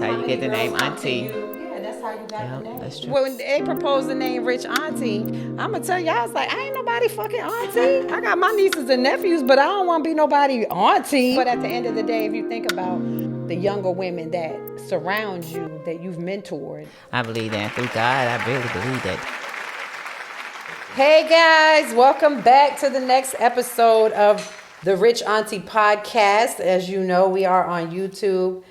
how you get the name Auntie. Yeah, that's how you got the name. That's true. When they proposed the name Ritch Auntie, I'm gonna tell you, I was like, I ain't nobody fucking auntie. I got my nieces and nephews, but I don't want to be nobody auntie. But at the end of the day, if you think about the younger women that surround you, that you've mentored. I believe that. Through God, I really believe that. Hey guys, welcome back to the next episode of the Ritch Auntie podcast. As you know, we are on YouTube.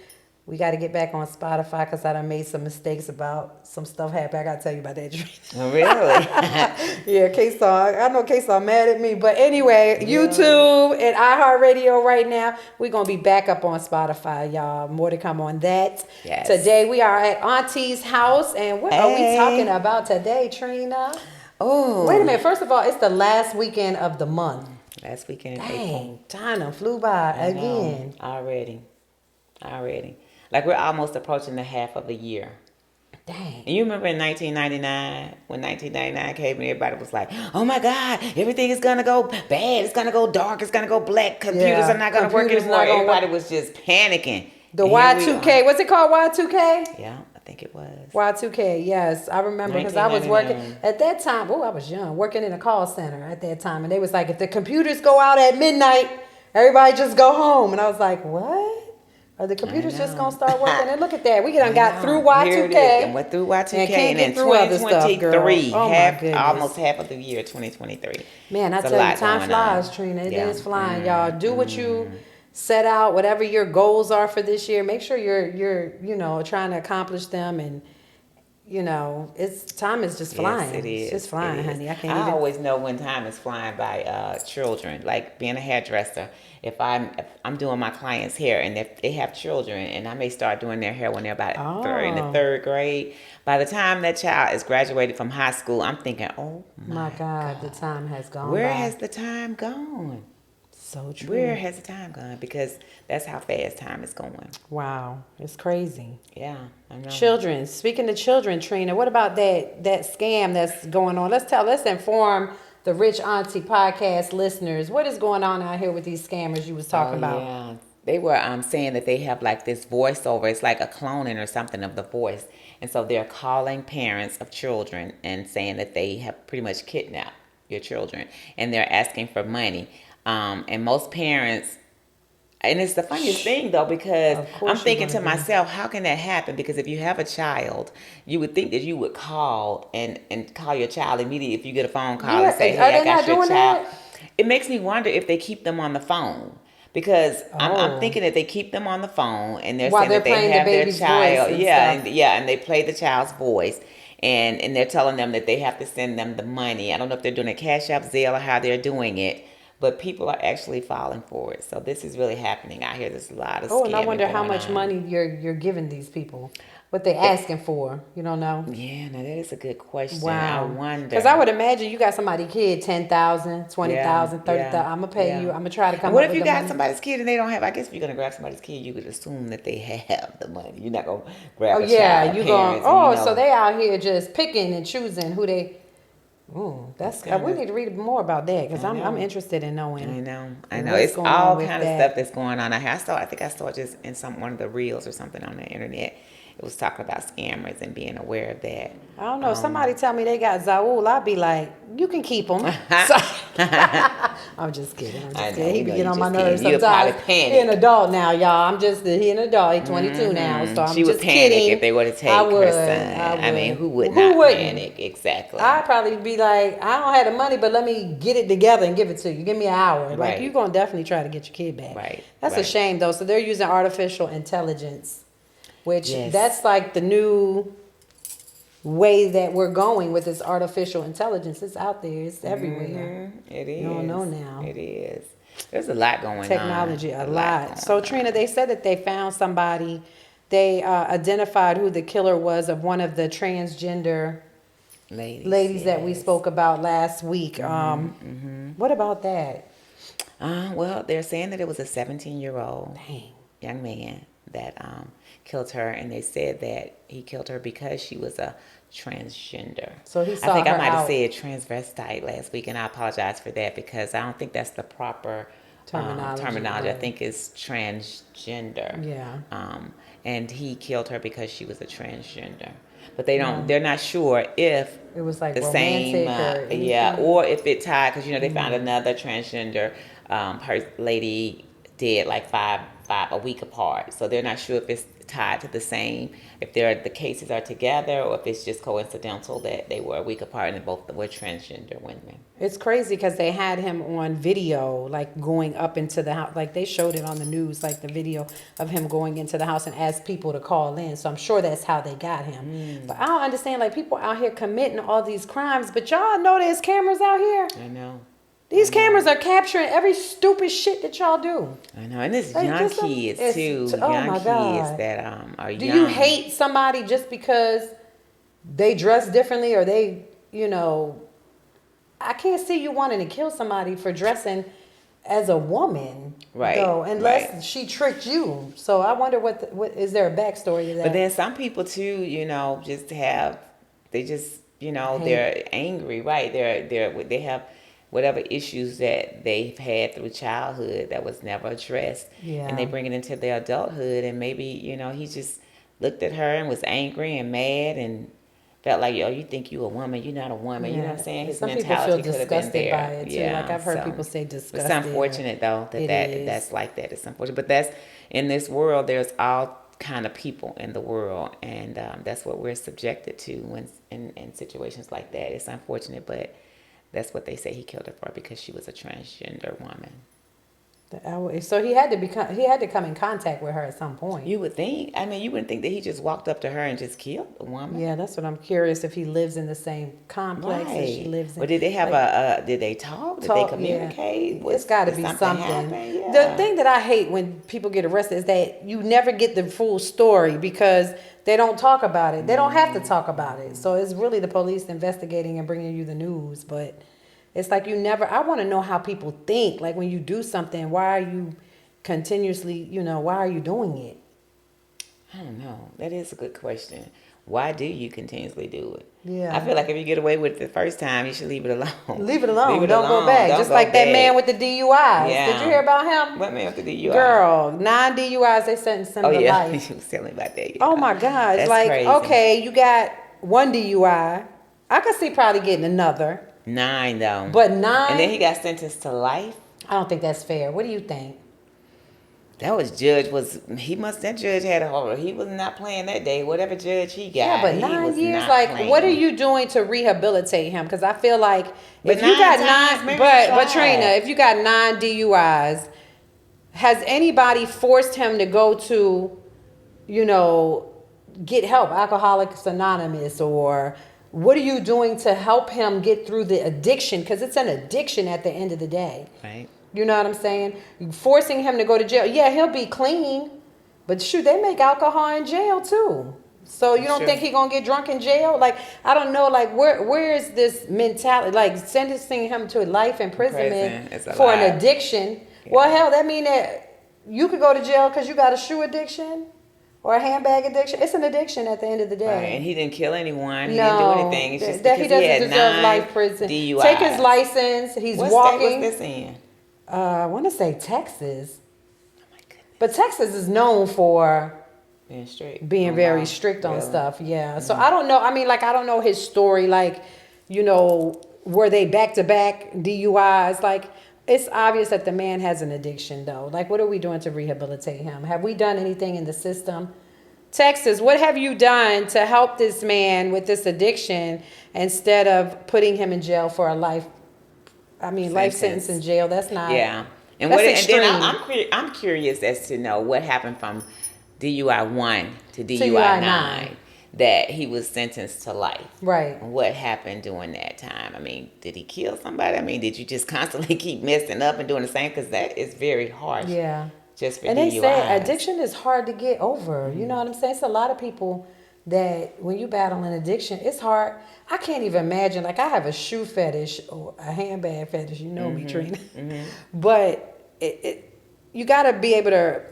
We got to get back on Spotify because I done made some mistakes about some stuff happening. I got to tell you about that. Oh, really? Yeah, K-Star. I know K-Star mad at me. But anyway, YouTube and iHeartRadio right now. We're going to be back up on Spotify, y'all. More to come on that. Yes. Today we are at Auntie's house. And what are we Hey. talking about today, Trina? Oh. Wait a minute. First of all, it's the last weekend of the month. Last weekend in April. Dang, time done flew by I know. again. Already. Like we're almost approaching the half of the year. Dang. And you remember in 1999, when 1999 came and everybody was like, oh my God, everything is going to go bad. It's going to go dark. It's going to go black. Computers are not going to work Computers anymore. not gonna Everybody was just panicking. The And here we Y2K, are. what's it called, Y2K? Yeah, I think it was. Y2K, yes. I remember because I was working 1999. at that time. Oh, I was young, working in a call center at that time. And they was like, if the computers go out at midnight, everybody just go home. And I was like, what? Are the computers just going to start working? And look at that. We done got through Here it is. Y2K. And went through Y2K. And can't And get then through other stuff, girl. 2023. Oh, my goodness. Almost half of the year, 2023. Man, I It's a tell you, lot time going flies, on. Trina. It Yeah. is flying, y'all. Do what you set out, whatever your goals are for this year. Make sure you're trying to accomplish them, and time is just flying. Yes, it is. It's just flying, It is. honey. I can't I even. always know when time is flying by children. Like being a hairdresser, if I'm doing my clients' hair, and if they have children, and I may start doing their hair when they're about in the Oh. third grade. By the time that child is graduated from high school, I'm thinking, oh My God, the time has gone where by. has the time gone? So true. Where has the time gone? Because that's how fast time is going. Wow, it's crazy. Yeah, I know. Children. Speaking of children, Trina, what about that scam that's going on? Let's inform the Ritch Auntie podcast listeners. What is going on out here with these scammers you was talking about? Yeah, they were saying that they have like this voiceover. It's like a cloning or something of the voice, and so they're calling parents of children and saying that they have pretty much kidnapped your children, and they're asking for money. And most parents, and it's the funniest thing though, because Of course I'm you're thinking to gonna be. myself, how can that happen? Because if you have a child, you would think that you would call and call your child immediately if you get a phone call Yeah, and say, are hey, they I got not your doing child. that? It makes me wonder if they keep them on the phone. Because Oh. I'm thinking that they keep them on the phone and they're While saying they're that they playing the have their baby's child. voice and Yeah, stuff. and they play the child's voice. And they're telling them that they have to send them the money. I don't know if they're doing a Cash App, Zelle, or how they're doing it. But people are actually falling for it. So this is really happening out here. There's a lot of Oh, and I scamming wonder how going much on. money you're giving these people. What they asking for. You don't know? Yeah, now that is a good question. Wow. I wonder. Because I would imagine you got somebody kid 10,000, 20,000, 30,000. Yeah, I'm gonna pay yeah. you. I'm gonna try to come And what up if with you the got money. somebody's kid and they don't have? I guess if you're gonna grab somebody's kid, you could assume that they have the money. You're not gonna grab Oh a yeah, child. you going? Parents, Oh, and, so they out here just picking and choosing who they. Ooh, that's. That's We kinda- need to read more about that because I I'm know. interested in knowing. I know. what's It's going on all with kind of that. stuff that's going on out here. I think I saw it just in one of the reels or something on the internet. It was talking about scammers and being aware of that. I don't know. Somebody tell me they got Zaul. I'd be like, you can keep them. I'm just kidding. I'm I just know, kidding. He we be know getting you on my just nerves kidding. You'll probably sometimes. panic. He an adult now, y'all. He an adult. He's 22 now. So I'm She would just panic kidding. if they were to take I would. her son. I mean, who would Who not wouldn't? panic? Exactly. I'd probably be like, I don't have the money, but let me get it together and give it to you. Give me an hour. Like, Right. you're going to definitely try to get your kid back. Right, That's a right. shame, though. So they're using artificial intelligence, which Yes. that's like the new way that we're going with this artificial intelligence. It's out there. It's everywhere. It is. You don't know now. It is. There's a lot going Technology, on. a lot. going So, on. Trina, they said that they found somebody. They identified who the killer was of one of the transgender ladies that we yes. spoke about last week. What about that? Well, they're saying that it was a 17-year-old Dang. young man that killed her, and they said that he killed her because she was a transgender. So he I saw think I her might have out. said transvestite last week, and I apologize for that because I don't think that's the proper Terminology, I right. think is transgender. Yeah. And he killed her because she was a transgender. But Wow. they're not sure if It was like the same, romantic or yeah, anything. or if it tied, because they found another transgender lady dead like a week apart. So they're not sure if it's tied to the same, if the cases are together, or if it's just coincidental that they were a week apart and both were transgender women. It's crazy because they had him on video, like going up into the house. Like they showed it on the news, like the video of him going into the house and asked people to call in. So I'm sure that's how they got him. But I don't understand, like people out here committing all these crimes, but y'all know there's cameras out here. I know. These cameras are capturing every stupid shit that y'all do. I know, and it's Like, young just kids too. oh Young my kids God. that are Do young. you hate somebody just because they dress differently or they, I can't see you wanting to kill somebody for dressing as a woman, Right, though, unless right. she tricked you. So I wonder what is there a backstory to that? But then some people too, just have they just Hate. they're angry, right? They have whatever issues that they've had through childhood that was never addressed, and they Yeah. bring it into their adulthood, and maybe he just looked at her and was angry and mad and felt like, you think you a woman, you're not a woman. You know what I'm saying? Yeah. His Some people feel mentality could have been disgusted by there. it too. Like Yeah. I've heard So people say it's disgusted. unfortunate though It is. that's like that. It's unfortunate, but that's in this world. There's all kind of people in the world, and that's what we're subjected to when in situations like that. It's unfortunate, but that's what they say he killed her for, because she was a transgender woman. So he had to come in contact with her at some point. You would think. I mean, you wouldn't think that he just walked up to her and just killed a woman. Yeah, that's what I'm curious if he lives in the same complex as she lives in. But did they have like, did they talk? Did talk, they communicate? yeah. It's got to Did be something something. happen? The Yeah. thing that I hate when people get arrested is that you never get the full story because they don't talk about it. They don't have to talk about it. So it's really the police investigating and bringing you the news. But it's like I want to know how people think. Like when you do something, why are you continuously, why are you doing it? I don't know. That is a good question. Why do you continuously do it? Yeah. I feel like if you get away with it the first time, you should leave it alone. Leave it alone. Leave it Don't alone. go back. Don't Just go like that back. man with the DUIs. Yeah. Did you hear about him? What man with the DUI? Girl, 9 DUIs, they sentenced him Oh to yeah, life. you was telling me about that. Yeah. Oh my God. That's Like, crazy. okay, you got 1 DUI. I could see probably getting another. 9 though. But 9? And then he got sentenced to life. I don't think that's fair. What do you think? That judge had a hold. He was not playing that day. Whatever judge he got, Yeah, but he 9 was years, not like, playing. what are you doing to rehabilitate him? Because I feel like But if you 9 got times, 9, maybe but try. Trina, if you got 9 DUIs, has anybody forced him to go to, get help, Alcoholics Anonymous, or what are you doing to help him get through the addiction? Because it's an addiction at the end of the day. Right. You know what I'm saying? Forcing him to go to jail. Yeah, he'll be clean, but shoot, they make alcohol in jail too. So you don't Sure. think he gonna get drunk in jail? Like, I don't know. Like, where is this mentality? Like sentencing him to life imprisonment It's a for lie. an addiction. Yeah. Well, hell, that mean that you could go to jail because you got a shoe addiction or a handbag addiction. It's an addiction at the end of the day. Right. And he didn't kill anyone. He No, didn't do anything. It's just that he because doesn't had deserve 9 life prison. DUIs. Take his license. He's What walking. state was this in? I want to say Texas. Oh my goodness. But Texas is known for Being strict. being Oh, very wow. strict on Really? stuff. Yeah. So I don't know. I mean, like, I don't know his story. Like, were they back to back DUIs? Like, it's obvious that the man has an addiction, though. Like, what are we doing to rehabilitate him? Have we done anything in the system? Texas, what have you done to help this man with this addiction instead of putting him in jail for a life sentence in jail? That's not. Yeah. And That's what? extreme. And then I'm curious as to know what happened from DUI 1 to DUI DUI 9 that he was sentenced to life. Right. What happened during that time? I mean, did he kill somebody? I mean, did you just constantly keep messing up and doing the same? Because that is very harsh. Yeah. Just for And DUIs. they say addiction is hard to get over. You know what I'm saying? It's a lot of people that when you battle an addiction, it's hard. I can't even imagine. Like, I have a shoe fetish or a handbag fetish. You know me, Trina. But you got to be able to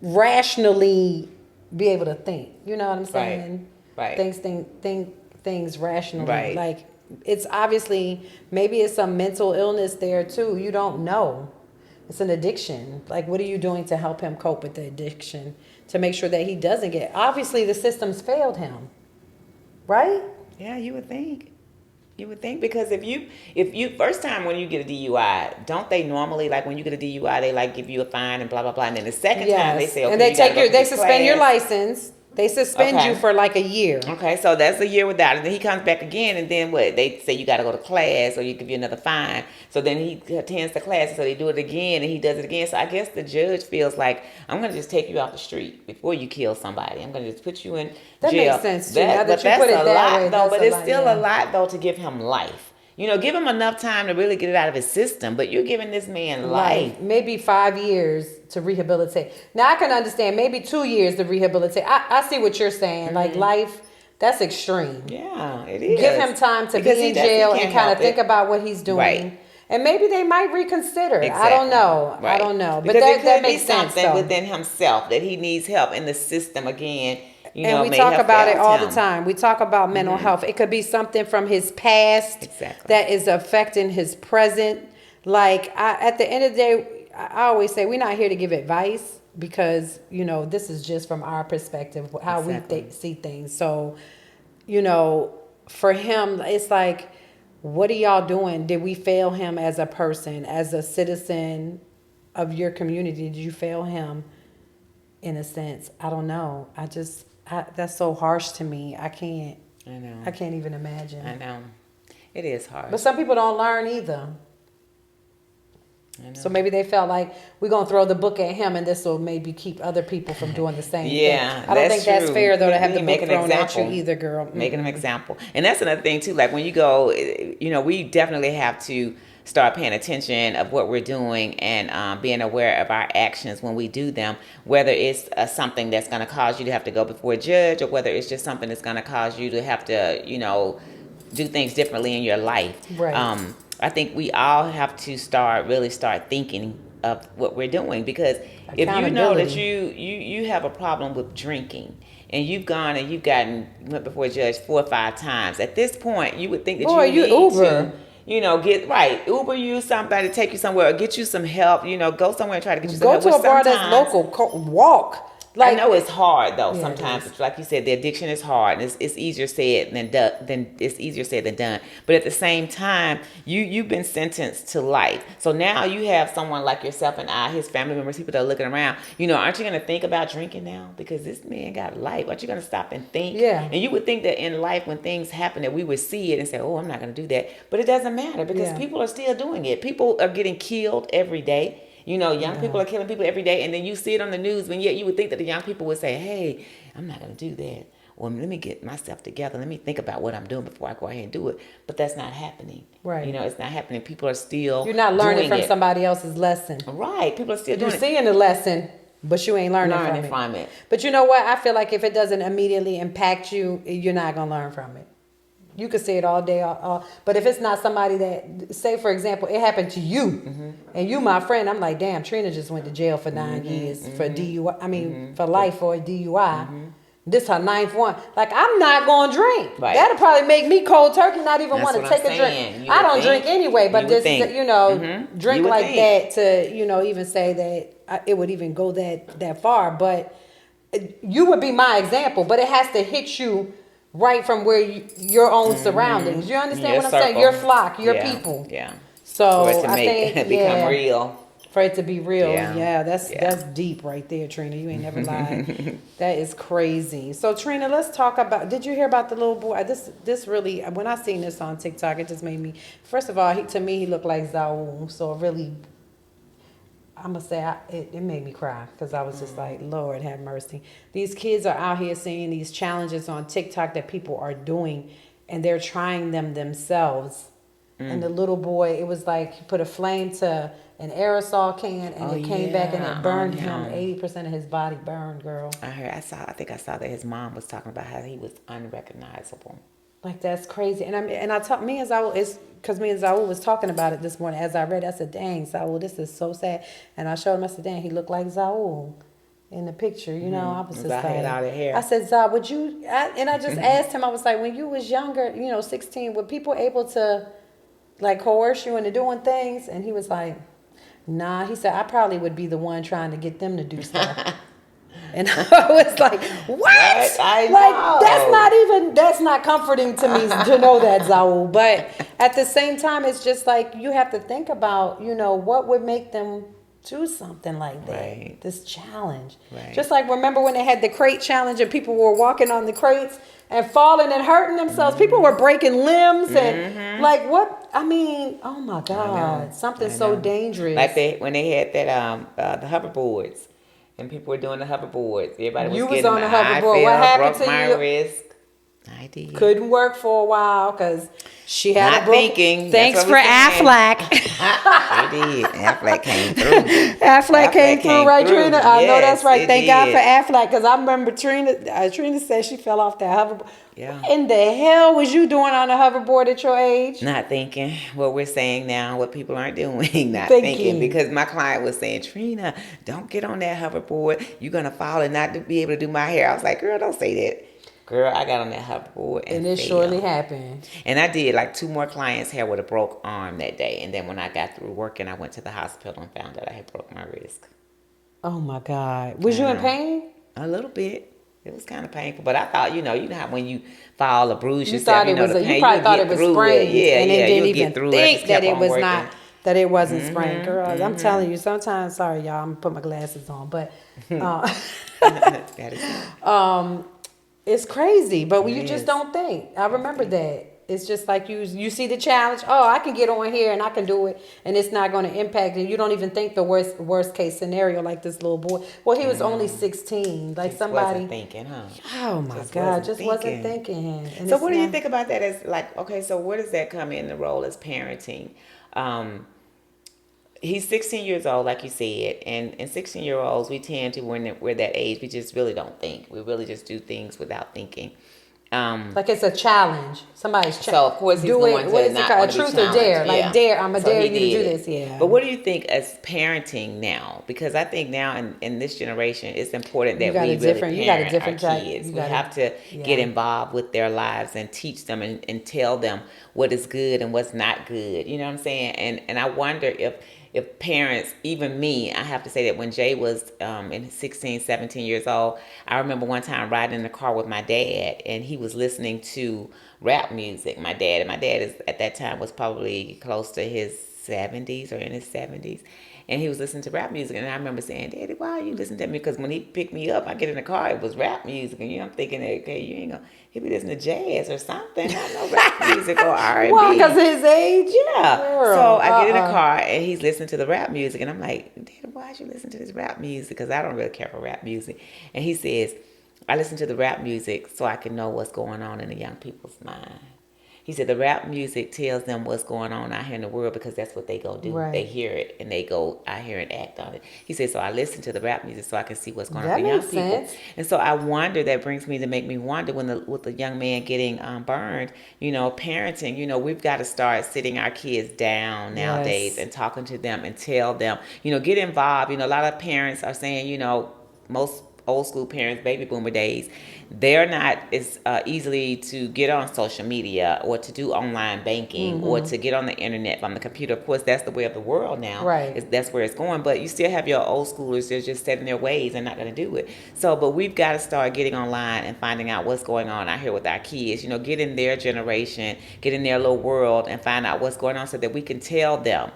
rationally be able to think. You know what I'm saying? Right. Think things rationally. Right. Like, it's obviously, maybe it's some mental illness there too. You don't know. it's an addiction. Like, what are you doing to help him cope with the addiction to make sure that he doesn't get? Obviously, the system's failed him, right? Yeah, you would think. You would think because if you first time when you get a DUI, don't they normally like when you get a DUI they like give you a fine and blah blah blah, and then the second time they Yes, say okay and they you got to take go your, to they this suspend your class. license. They suspend you Okay. for like a year. Okay, so that's a year without it. Then he comes back again, and then what? They say you got to go to class, or you give you another fine. So then he attends the class, and so they do it again, and he does it again. So I guess the judge feels like I'm gonna just take you off the street before you kill somebody. I'm gonna just put you in That jail. makes sense too. Now that But you that's put it a that lot way, though. that's But a it's lot. still a Yeah. lot though to give him life. Give him enough time to really get it out of his system. But you're giving this man life. Maybe 5 years to rehabilitate. Now I can understand maybe 2 years to rehabilitate. I see what you're saying. Like life, that's extreme. Yeah, it is. Give him time to Because be he in does, he jail and can't kind of help think it. about what he's doing. Right. And maybe they might reconsider. I don't Exactly. know. I Right. don't know. But Because it that, could that be makes sense something though. within himself that he needs help in the system again. And we May talk have about it failed all him. the time. We talk about mental health. It could be something from his past Exactly. that is affecting his present. Like, at the end of the day, I always say we're not here to give advice because, this is just from our perspective, how Exactly. we see things. So, for him, it's like, what are y'all doing? Did we fail him as a person, as a citizen of your community? Did you fail him? In a sense, I don't know. That's so harsh to me. I can't I know. I can't even imagine. I know. It is hard. But some people don't learn either. I know. So maybe they felt like we're gonna throw the book at him, and this will maybe keep other people from doing the same Yeah, thing. I don't think that's true. fair though to have the Make book an thrown at you example. either, girl. Making an example, and that's another thing too. Like when you go, we definitely have to start paying attention of what we're doing and being aware of our actions when we do them. Whether it's something that's going to cause you to have to go before a judge, or whether it's just something that's going to cause you to have to, do things differently in your life. Right. I think we all have to really start thinking of what we're doing, because if you know that Accountability. you have a problem with drinking and you've gone and went before a judge 4 or 5 times, at this point you would think that Boy, you you need Uber. to get right, Uber you somebody to take you somewhere, or get you some help, go somewhere and try to get you some Go help, to which a bar that's sometimes local. Walk. Like, I know it's hard though. Yeah, it Sometimes, is. it's like you said, the addiction is hard, and it's easier said than done. But at the same time, you've been sentenced to life. So now you have someone like yourself and his family members, people that are looking around. Aren't you going to think about drinking now? Because this man got life. Aren't you going to stop and think? Yeah. And you would think that in life, when things happen, that we would see it and say, "Oh, I'm not going to do that." But it doesn't matter, because Yeah. people are still doing it. People are getting killed every day. Young people are killing people every day, and then you see it on the news, and yet you would think that the young people would say, "Hey, I'm not going to do that. Or let me get myself together. Let me think about what I'm doing before I go ahead and do it." But that's not happening. Right. It's not happening. People are still You're not learning doing from it. somebody else's lesson. Right. People are still You're doing seeing the lesson, but you ain't learning from it. But you know what? I feel like if it doesn't immediately impact you, you're not gonna learn from it. You could say it all day, but if it's not somebody that, say for example, it happened to you, and you my friend, I'm like, damn, Trina just went to jail for 9 years for DUI. I mean, for life for a DUI. This her 9th one. Like, I'm not gonna drink. Right. That'll probably make me cold turkey, not even That's want to what take I'm a saying. drink. You I would don't think. drink anyway, but You would this think. is, drink You would like think. that to, even say that it would even go that far. But you would be my example, but it has to hit you right from where your own surroundings. You understand Your what I'm saying? circle. Your flock, your Yeah. people. Yeah. So For it to I make think become real. for it to be real. Yeah. That's deep right there, Trina. You ain't never lied. That is crazy. So Trina, let's talk about. Did you hear about the little boy? This really, when I seen this on TikTok, it just made me. First of all, to me he looked like Zaul. So it really, I'm gonna say it made me cry, because I was just like, Lord have mercy. These kids are out here seeing these challenges on TikTok that people are doing, and they're trying them themselves. And the little boy, it was like he put a flame to an aerosol can, and it came back and it burned him. 80% of his body burned, girl. I think I saw that his mom was talking about how he was unrecognizable. Like, that's crazy. And I talked, me and Zaul, it's because me and Zaul was talking about it this morning. As I read, I said, dang, Zaul, this is so sad. And I showed him, I said, dang, he looked like Zaul in the picture. I was just like, out of hair. I said, Zaul, would you, and I just asked him, I was like, when you was younger, 16, were people able to like coerce you into doing things? And he was like, Nah, he said, I probably would be the one trying to get them to do stuff. And I was like, what? I Like, that's not comforting to me to know that, Zaul. But at the same time, it's just like, you have to think about, what would make them do something like that. Right. This challenge. Right. Just like, remember when they had the crate challenge and people were walking on the crates and falling and hurting themselves? People were breaking limbs and like, what? I mean, oh my God. Something so dangerous. Like when they had that, the hoverboards. And people were doing the hoverboards. Everybody was You was getting on the them. hoverboard. What happened broke to my you? wrist. I did. Couldn't work for a while because she had Not a broken. thinking. Thanks That's for what we're saying. Affleck. She did. Affleck came through. Affleck came through, right, through. Trina? I know Yes, that's right. it Thank God did. for Affleck because I remember Trina said she fell off that hoverboard. Yeah. What in the hell was you doing on a hoverboard at your age? Not thinking what we're saying now, what people aren't doing. Not Thinking. thinking. Because my client was saying, Trina, don't get on that hoverboard. You're going to fall and not be able to do my hair. I was like, girl, don't say that. Girl, I got on that hoverboard and it failed. surely happened. And I did like 2 more clients' hair with a broke arm that day. And then when I got through working, I went to the hospital and found that I had broke my wrist. Oh my God. Was you in pain? A little bit. It was kind of painful, but I thought, you know how when you fall or bruise You yourself, thought it was the pain, you probably thought it was sprained, and then didn't even think that it was not, that it wasn't sprained. Girl, I'm telling you, sometimes, sorry y'all, I'm gonna put my glasses on, but it's crazy, but you just don't think. I remember that. It's just like you see the challenge. Oh, I can get on here and I can do it, and it's not going to impact. And you don't even think the worst case scenario, like this little boy. Well, he was only 16. Like just somebody wasn't thinking, huh? Oh my God, wasn't thinking. And so what do you think about that? As like, okay, so where does that come in the role as parenting? He's 16 years old, like you said, and 16-year-olds, we tend to, when we're that age, we just really don't think. We really just do things without thinking. Like it's a challenge. Somebody's so of course he's going to what is it called? Truth or dare? Like dare. I'm gonna dare you to do this. Yeah. But what do you think as parenting now? Because I think now in this generation, it's important that we really parent our kids. We have to get involved with their lives and teach them and tell them what is good and what's not good. You know what I'm saying? And I wonder if parents, even me, I have to say that when Jay was in 16, 17 years old, I remember one time riding in the car with my dad, and he was listening to rap music. My dad is at that time was probably close to his 70s or in his 70s. And he was listening to rap music, and I remember saying, Daddy, why are you listening to me? Because when he picked me up, I get in the car, it was rap music. And I'm thinking, okay, you ain't gonna, he'll be listening to jazz or something. I know rap music or R&B. Well, because of his age? Yeah. Girl, so I get in the car, and he's listening to the rap music. And I'm like, Daddy, why are you listening to this rap music? Because I don't really care for rap music. And he says, I listen to the rap music so I can know what's going on in the young people's mind. He said the rap music tells them what's going on out here in the world because that's what they go do. Right. They hear it and they go out here and act on it. He said, so I listen to the rap music so I can see what's going on for young people. And so I wonder, that brings me to make me wonder with the young man getting burned, parenting, we've got to start sitting our kids down nowadays and talking to them and tell them, get involved. A lot of parents are saying, most old school parents, baby boomer days, they're not as easily to get on social media or to do online banking or to get on the internet from the computer. Of course, that's the way of the world now. Right. That's where it's going. But you still have your old schoolers, they're just set in their ways and not going to do it. So, but we've got to start getting online and finding out what's going on out here with our kids. Get in their generation, get in their little world and find out what's going on so that we can tell them,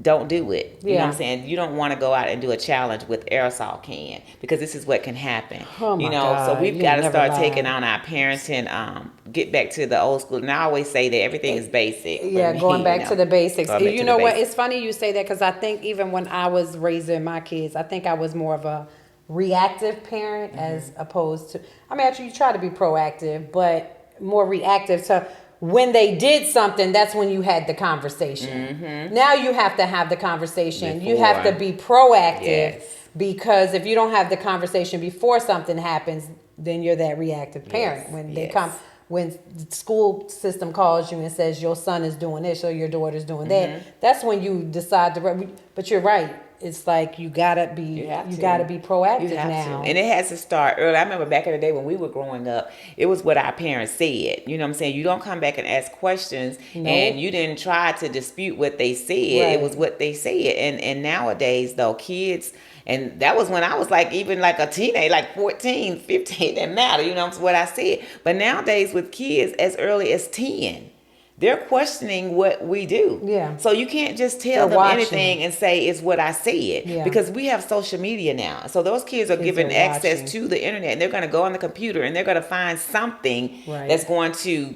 don't do it. You know what I'm saying? You don't want to go out and do a challenge with aerosol can because this is what can happen. Oh my God. So we've got to start taking on our parenting, get back to the old school. And I always say that everything is basic. Yeah, going back to the basics. You know what? It's funny you say that because I think even when I was raising my kids, I think I was more of a reactive parent as opposed to, actually you try to be proactive, but more reactive to when they did something, that's when you had the conversation. Now you have to have the conversation. You have to be proactive because if you don't have the conversation before something happens, then you're that reactive parent. When they come, when the school system calls you and says your son is doing this or your daughter's doing that, that's when you decide to. But you're right. it's like you gotta be proactive You have now. to. And it has to start early. I remember back in the day when we were growing up, it was what our parents said. You know what I'm saying? You don't come back and ask questions, Nope. and you didn't try to dispute what they said. It was Right. what they said. And nowadays though, kids, and that was when I was like even like a teenager, like 14, 15, didn't matter, you know what I said. But nowadays with kids as early as 10, they're questioning what we do. Yeah. So you can't just tell They're them watching. anything and say it's what I said. Yeah. Because we have social media now. So those kids are Kids given are access watching. to the internet, and they're going to go on the computer and they're going to find something Right. that's going to,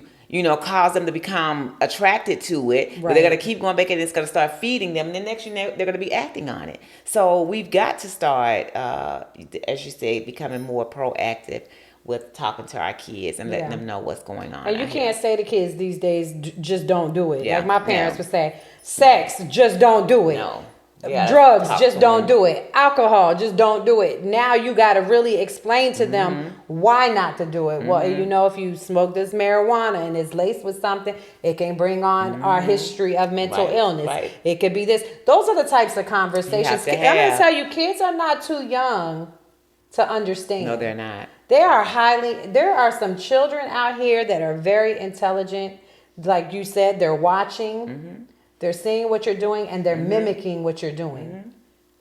cause them to become attracted to it. But they're Right. going to keep going back and it's going to start feeding them. And then next you know, they're going to be acting on it. So we've got to start, as you say, becoming more proactive with talking to our kids and letting Yeah. them know what's going on. And you out can't here. say to kids these days, just don't do it. Yeah, Like my parents yeah. would say, sex, just don't do it. No. Yeah, Drugs, talk just to don't them. do it. Alcohol, just don't do it. Now you got to really explain to them why not to do it. Well, if you smoke this marijuana and it's laced with something, it can bring on our history of mental Right, illness. right. It could be this. Those are the types of conversations. to I'm going to have. tell you, kids are not too young to understand. No, they're not. There are some children out here that are very intelligent. Like you said, they're watching, they're seeing what you're doing, and they're mimicking what you're doing.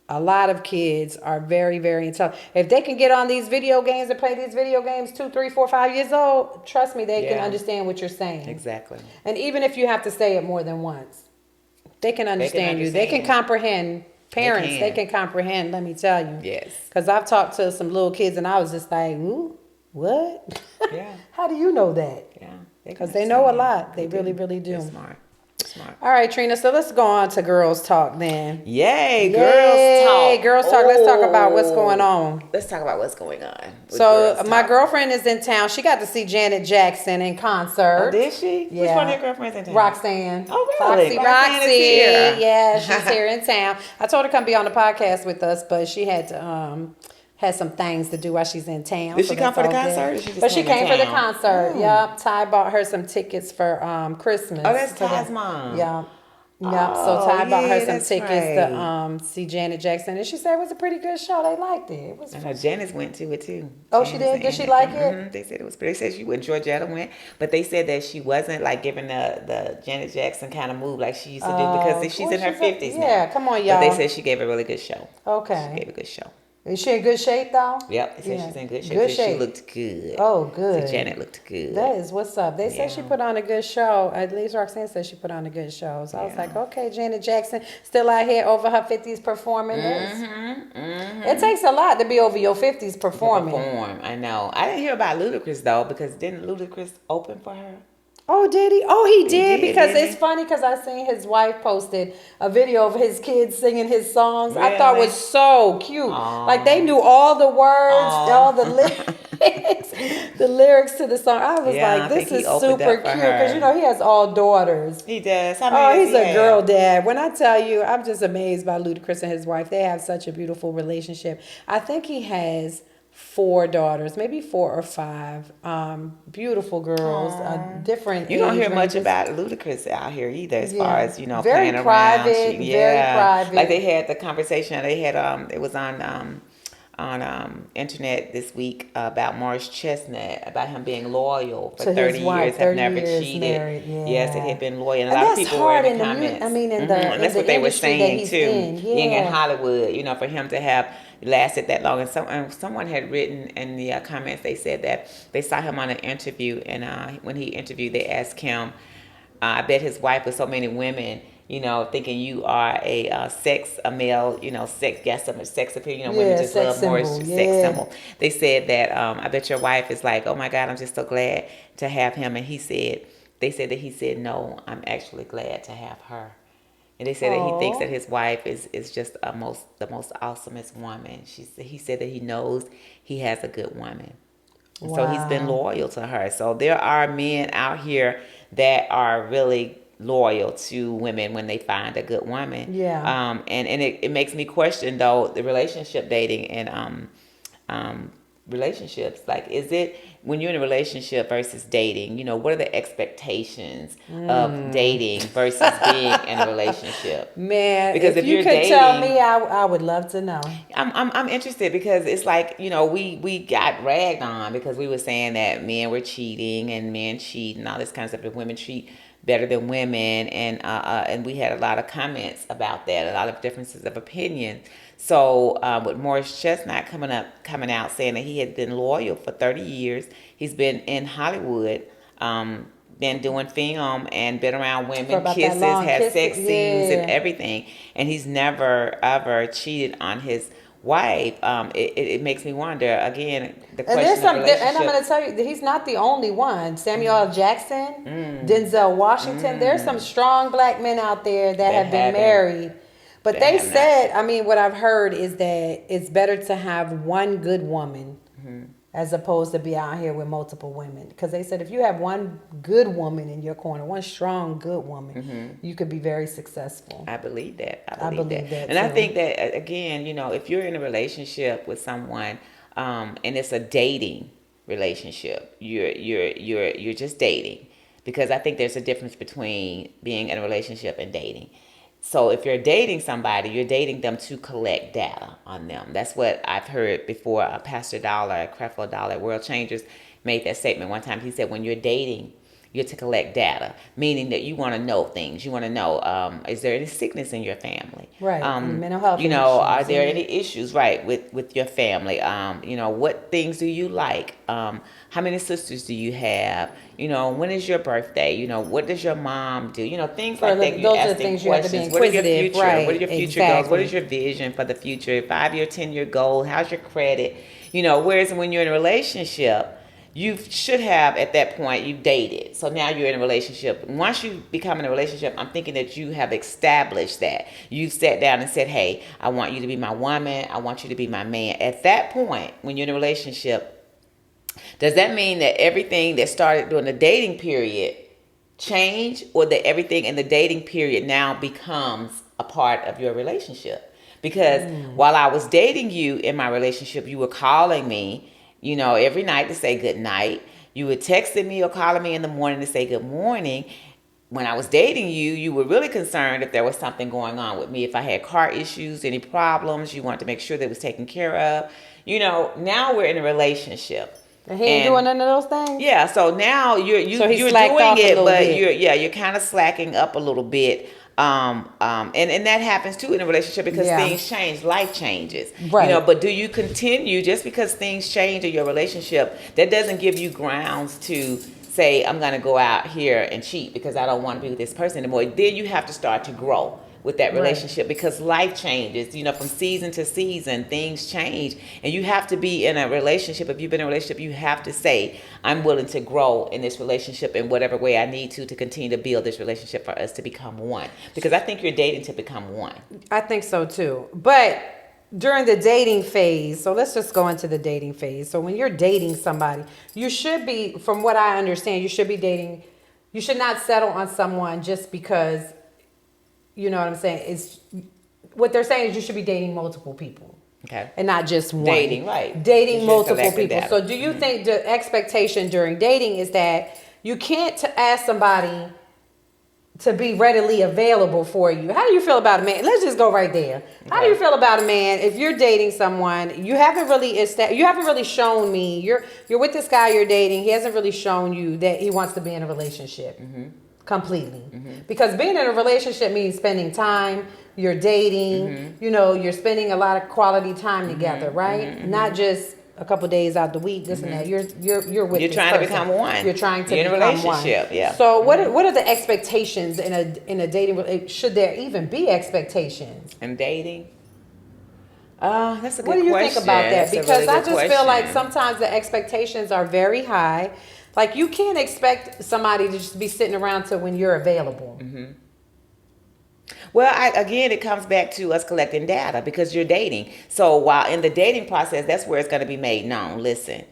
A lot of kids are very, very intelligent. If they can get on these video games and play these video games 2, 3, 4, 5 years old, trust me, they can Yeah. understand what you're saying. Exactly. And even if you have to say it more than once, they can understand you. They can understand. comprehend. Parents, they can. can comprehend, let me tell you. Yes. Because I've talked to some little kids and I was just like, ooh, what? Yeah. How do you know that? Yeah. Because they know a lot. They really, really do. They're smart. They're smart. All right, Trina. So let's go on to girls talk then. Yay, Yay, girls talk. girls talk. Let's talk about what's going on. Let's talk about what's going on. with So Girls my Talk. girlfriend is in town. She got to see Janet Jackson in concert. Oh, did she? Which Yeah. one of your girlfriends in town? Roxanne. Oh, really? Foxy Roxanne is Roxy. here. Yeah, she's here in town. I told her to come be on the podcast with us, but she had to had some things to do while she's in town. Did she come that's for the all good. concert, or she just But she came came in for the town? concert. Yep. Ty bought her some tickets for Christmas. Oh, that's for Ty's the- mom. Yeah. Yep. Oh, So Ty bought her yeah, some that's tickets right. to see Janet Jackson, and she said it was a pretty good show. They liked it. It was. I know Janice went to it too. Oh, she did? Did she like it? Mm-hmm. They said it was pretty. They said she went. Georgetta went, but they said that she wasn't like giving the Janet Jackson kind of move like she used to do because she's well, in her she's a- 50s yeah, now. come on, But y'all. they said she gave a really good show. Okay. She gave a good show. Is she in good shape though? Yep, they said Yeah. she's in good shape. Good She shape. looked good. Oh, good. So Janet looked good. That is what's up. They said she Yeah. put on a good show. At least Roxanne said she put on a good show. So I was Yeah. like, okay, Janet Jackson still out here over her 50s performing this. It takes a lot to be over your 50s performing. Perform. I know. I didn't hear about Ludacris though because didn't Ludacris open for her? Oh, did he? Oh, he did, did, because didn't it's he? funny because I seen his wife posted a video of his kids singing his songs. I thought Really? was so cute. Aw. Like they knew all the words, Aw. all the lyrics, the lyrics to the song. I was Yeah, I like, this think he is opened super up for cute because her. you know he has all daughters. He does. How Oh, many does he's he a have? girl dad. When I tell you, I'm just amazed by Ludacris and his wife. They have such a beautiful relationship. I think he has 4 daughters, maybe 4 or 5. Beautiful girls, different. You don't age hear much ranges. about Ludacris out here either, as Yeah. far as Very playing private, around. very private. Like they had the conversation. They had it was on internet this week about Morris Chestnut, about him being loyal for To his 30 wife, years, have 30 never years cheated. married, Yes, yeah. it had been loyal, and a And lot of that's people were hard in the in the mu- comments. I mean, in the- and in that's the what they were industry that saying he's too. in, Being in yeah. Hollywood, for him to have lasted that long, and someone had written in the comments. They said that they saw him on an interview, and when he interviewed, they asked him. I bet his wife with so many women, thinking you are a male, sex, got so much sex appeal. Women Yeah, just sex love Morris, symbol, sex yeah. symbol. They said that I bet your wife is like, oh my God, I'm just so glad to have him. And they said that he said, no, I'm actually glad to have her. And they said that he thinks Aw. that his wife is just the most awesomest woman. He said that he knows he has a good woman. And so he's been Wow. loyal to her. So there are men out here that are really loyal to women when they find a good woman. Yeah. And it makes me question though the relationship dating and relationships? Like, is it when you're in a relationship versus dating, what are the expectations of dating versus being in a relationship? Man, Because if if you you're could tell dating, me, I would love to know. I'm interested because it's like, we got ragged on because we were saying that men were cheating and men cheat and all this kind of stuff, and women cheat better than women, and we had a lot of comments about that, a lot of differences of opinion. So with Morris Chestnut coming out saying that he had been loyal for 30 years, he's been in Hollywood, been doing film and been around For women, about that kisses, long had kiss, sex scenes and yeah. everything, and he's never ever cheated on his wife. It makes me wonder again the And there's question of some, and I'm going to relationship. tell you, he's not the only one. Samuel L. Jackson, Denzel Washington. There's some strong black men out there that That have been haven't married. But that they have not. said, I mean, what I've heard is that it's better to have one good woman as opposed to be out here with multiple women. Because they said if you have one good woman in your corner, one strong good woman, you could be very successful. I believe that. I I believe that. believe that And I too. think that again, if you're in a relationship with someone, and it's a dating relationship, you're just dating, because I think there's a difference between being in a relationship and dating. So if you're dating somebody, you're dating them to collect data on them. That's what I've heard before. Pastor Dollar, Creflo Dollar, World Changers, made that statement one time. He said, when you're dating, you're to collect data, meaning that you want to know things. You want to know, is there any sickness in your family? Right. Any mental health issues. Are there any issues, right, with your family? What things do you like? How many sisters do you have? When is your birthday? What does your mom do? Things like that. You're Those are the asking things you have to be questions. What are your inquisitive. future? What are Right. your future goals? What Exactly. is your vision for the future? 5-year, 10-year goal? How's your credit? Whereas when you're in a relationship, you should have at that point you've dated, so now you're in a relationship. Once you become in a relationship, I'm thinking that you have established that you've sat down and said, hey, I want you to be my woman, I want you to be my man. At that point, when you're in a relationship, does that mean that everything that started during the dating period changed, or that everything in the dating period now becomes a part of your relationship? Because while I was dating you in my relationship, you were calling me, every night to say good night. You were texting me or calling me in the morning to say good morning. When I was dating you, you were really concerned if there was something going on with me, if I had car issues, any problems. You wanted to make sure that it was taken care of. Now we're in a relationship. And he ain't doing And none of those things? yeah, so now So he you're slacked doing off a it, little but bit. you're kind of slacking up a little bit. And that happens too in a relationship because Yeah. things change, life changes. Right. But do you continue just because things change in your relationship? That doesn't give you grounds to say I'm going to go out here and cheat because I don't want to be with this person anymore. Then you have to start to grow with that Right. relationship because life changes. From season to season, things change, and you have to be in a relationship. If you've been in a relationship, you have to say, I'm willing to grow in this relationship in whatever way I need to continue to build this relationship for us to become one. Because I think you're dating to become one. I think so too. But during the dating phase, so let's just go into the dating phase. So when you're dating somebody, you should be, from what I understand, you should be dating, you should not settle on someone just because, you know what I'm saying? It's what they're saying is you should be dating multiple people. Okay. And not just one. Dating, right. Dating You're multiple collecting people. data. So do you think the expectation during dating is that you can't ask somebody to be readily available for you? How do you feel about a man? Let's just go right there. How do you feel about a man if you're dating someone, you haven't really shown me, you're with this guy you're dating, he hasn't really shown you that he wants to be in a relationship. Completely. Because being in a relationship means spending time, you're dating, you're spending a lot of quality time together, right? Not just a couple days out the week, this and that. You're with You're this trying person. to become one. You're trying to You're in a become one. relationship, yeah. So what are the expectations in a dating? Should there even be expectations? And dating? That's a good What do you question. think about that? That's a Because really I good just feel like question. sometimes the expectations are very high. Like you can't expect somebody to just be sitting around till when you're available. Well, again, it comes back to us collecting data because you're dating. So while in the dating process, that's where it's going to be made known. Listen,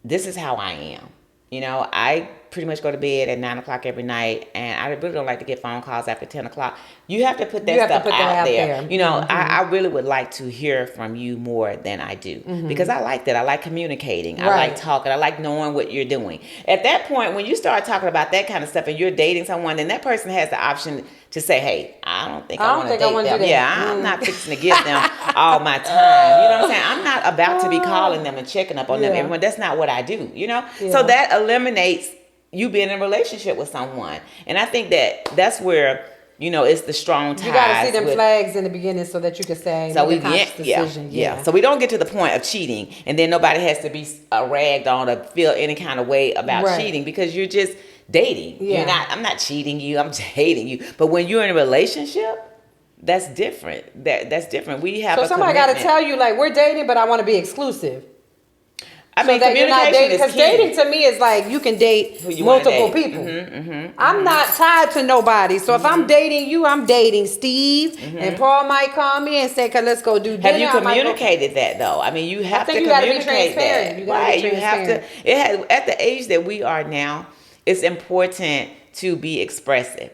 this is how I am. You know, I pretty much go to bed at 9 o'clock every night, and I really don't like to get phone calls after 10 o'clock. You have to put that stuff out there. You know, I really would like to hear from you more than I do because I like that. I like communicating. I like talking. I like knowing what you're doing. At that point, when you start talking about that kind of stuff and you're dating someone, then that person has the option to say, "Hey, I don't think I want to date them. Yeah, I'm not fixing to give them all my time." You know what I'm saying? I'm not about to be calling them and checking up on them. Everyone, that's not what I do. You know, so that eliminates you being in a relationship with someone, and I think that's where. You know, it's the strong ties. You got to see them flags in the beginning so that you can say, so make a conscious decision. Yeah. So we don't get to the point of cheating, and then nobody has to be ragged on or feel any kind of way about cheating because you're just dating. You're not. I'm not cheating you. I'm dating you. But when you're in a relationship, that's different. That's different. We have. So somebody got to tell you, like, we're dating, but I want to be exclusive. I mean, communication is key. Because dating to me is like you can date multiple people. I'm not tied to nobody. So if I'm dating you, I'm dating Steve. And Paul might call me and say, "Okay, let's go do dinner." Have you communicated that though? I mean, you have to communicate that. You got to be transparent. You have to. At the age that we are now, it's important to be expressive.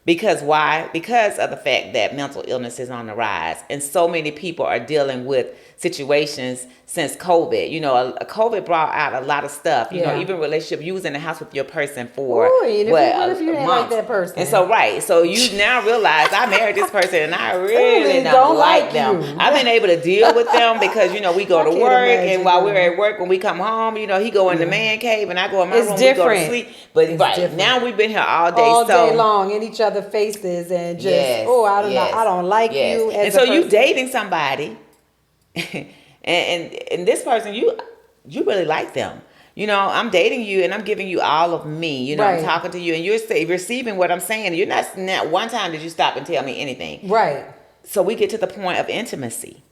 Because why? Because of the fact that mental illness is on the rise, and so many people are dealing with situations since COVID. You know, COVID brought out a lot of stuff. You know, even relationship. You was in the house with your person for what if you didn't like that person? And so you now realize I married this person and I really don't like them. I've been able to deal with them because we go to work, and while we're at work, when we come home, he go in the man cave and I go in my room. Different. We go to sleep. But now we've been here all day long in each other's faces and just I don't like you. And so you dating somebody. and this person you really like them. I'm dating you and I'm giving you all of me. I'm talking to you and you're receiving what I'm saying. You're not one time did you stop and tell me anything. Right. So we get to the point of intimacy.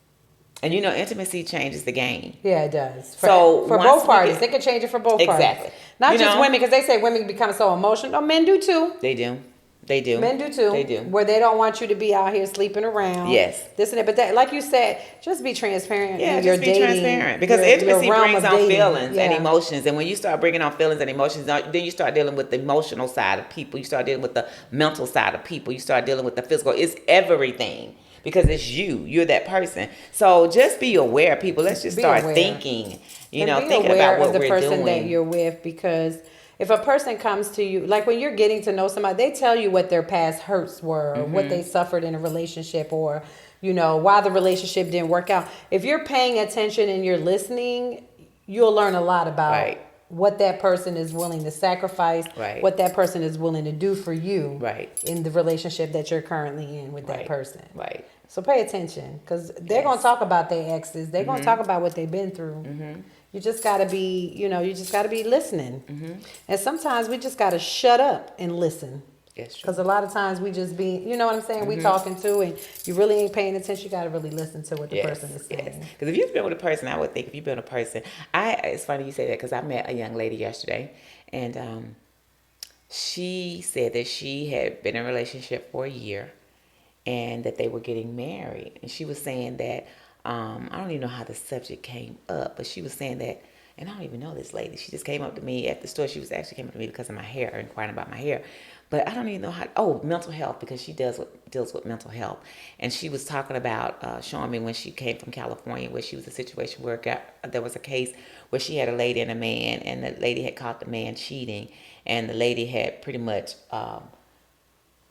And intimacy changes the game. Yeah, it does. For both parties. They can change it for both parties. Exactly. Not just women, because they say women become so emotional. No, men do too. They do. They do. Men do too. They do. Where they don't want you to be out here sleeping around. Yes. This and that. But that, like you said, just be transparent. Yeah, just be transparent. Because intimacy brings on feelings and emotions. And when you start bringing on feelings and emotions, then you start dealing with the emotional side of people. You start dealing with the mental side of people. You start dealing with the physical. It's everything. Because it's you. You're that person. So just be aware, people. Let's just start thinking. Thinking about what we're doing. Be aware of the person that you're with, because if a person comes to you, like when you're getting to know somebody, they tell you what their past hurts were, or what they suffered in a relationship, or, why the relationship didn't work out. If you're paying attention and you're listening, you'll learn a lot about what that person is willing to sacrifice, what that person is willing to do for you in the relationship that you're currently in with that person. Right. So pay attention, because they're going to talk about their exes. They're going to talk about what they've been through. You just got to be, listening. And sometimes we just got to shut up and listen. Because a lot of times we just be, you know what I'm saying? We talking to, and you really ain't paying attention. You got to really listen to what the person is saying. Because if you've been with a person, I would think if you've been with a person, it's funny you say that, because I met a young lady yesterday, and she said that she had been in a relationship for a year, and that they were getting married. And she was saying that, I don't even know how the subject came up, but she was saying that, and I don't even know this lady. She just came up to me at the store. She came up to me because of my hair, inquiring about my hair. But I don't even know mental health, because she deals with mental health. And she was talking about, showing me when she came from California, where she was in a situation where there was a case where she had a lady and a man, and the lady had caught the man cheating, and the lady had pretty much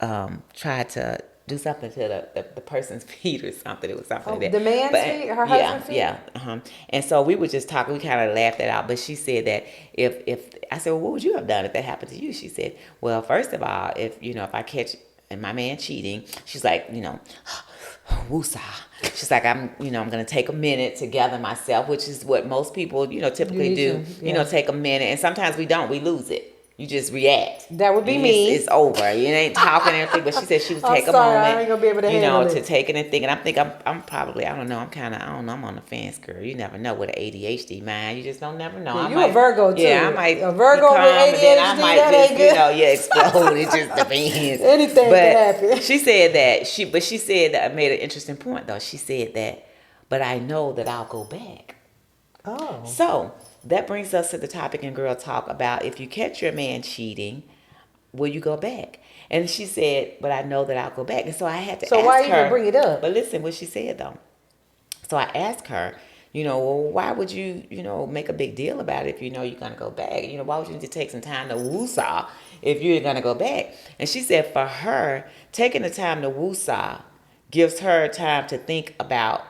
tried to do something to the person's feet or something. It was something like that. The man's feet? Her husband's feet? Yeah. And so we were just talking. We kind of laughed that out. But she said that if I said, well, what would you have done if that happened to you? She said, well, first of all, if I catch my man cheating, she's like, woosah. She's like, I'm going to take a minute to gather myself, which is what most people, typically do. Take a minute. And sometimes we don't. We lose it. You just react. That would be me. It's over. You ain't talking anything. But she said she would take a moment. I ain't gonna be able to handle it. To take it and think. And I'm probably, I don't know. I'm on the fence, girl. You never know with an ADHD mind. You just never know. Yeah, you a Virgo too. Yeah, I might. A Virgo with ADHD. Then I might just, explode. It just depends. Anything can happen. She said that she said that I made an interesting point though. She said that, but I know that I'll go back. Oh. So that brings us to the topic in Girl Talk about if you catch your man cheating, will you go back? And she said, but I know that I'll go back. And so I had to So ask why even her. bring it up? But listen what she said though. So I asked her, well, why would you, make a big deal about it if you know you're going to go back? Why would you need to take some time to woosah if you're going to go back? And she said for her, taking the time to woosah gives her time to think about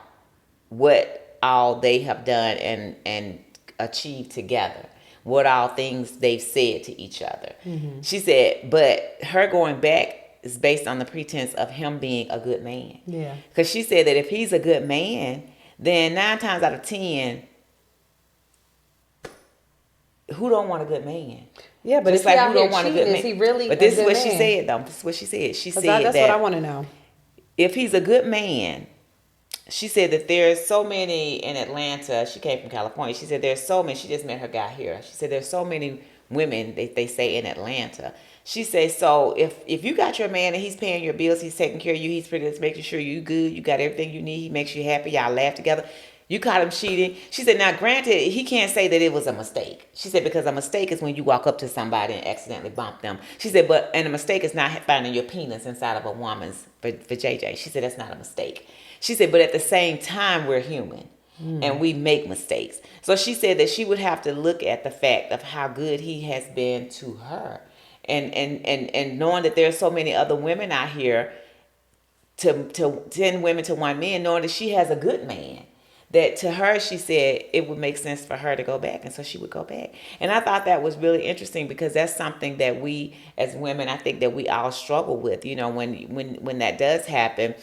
what all they have done and achieved together, what all things they've said to each other. Mm-hmm. She said, but her going back is based on the pretense of him being a good man. Yeah. Because she said that if he's a good man, then 9 times out of 10, who don't want a good man? Yeah, but just if he like out who don't here want a cheating, good man. is he really But a this is good what man? she said, though. This is what she said. She said that's that what I want to know. if he's a good man, she said that there's so many in Atlanta. She came from California. She said there's so many. She just met her guy here. She said there's so many women, they say, in Atlanta. She says, so if you got your man and he's paying your bills, he's taking care of you, he's pretty much making sure you good, you got everything you need, he makes you happy, y'all laugh together. You caught him cheating. She said, now granted, he can't say that it was a mistake. She said, because a mistake is when you walk up to somebody and accidentally bump them. She said, and a mistake is not finding your penis inside of a woman's, for JJ. She said, that's not a mistake. She said, but at the same time, we're human. And we make mistakes. So she said that she would have to look at the fact of how good he has been to her. And knowing that there's so many other women out here, to 10 women to 1 man, knowing that she has a good man, that to her, she said it would make sense for her to go back. And so she would go back. And I thought that was really interesting because that's something that we as women, I think that we all struggle with, when that does happen.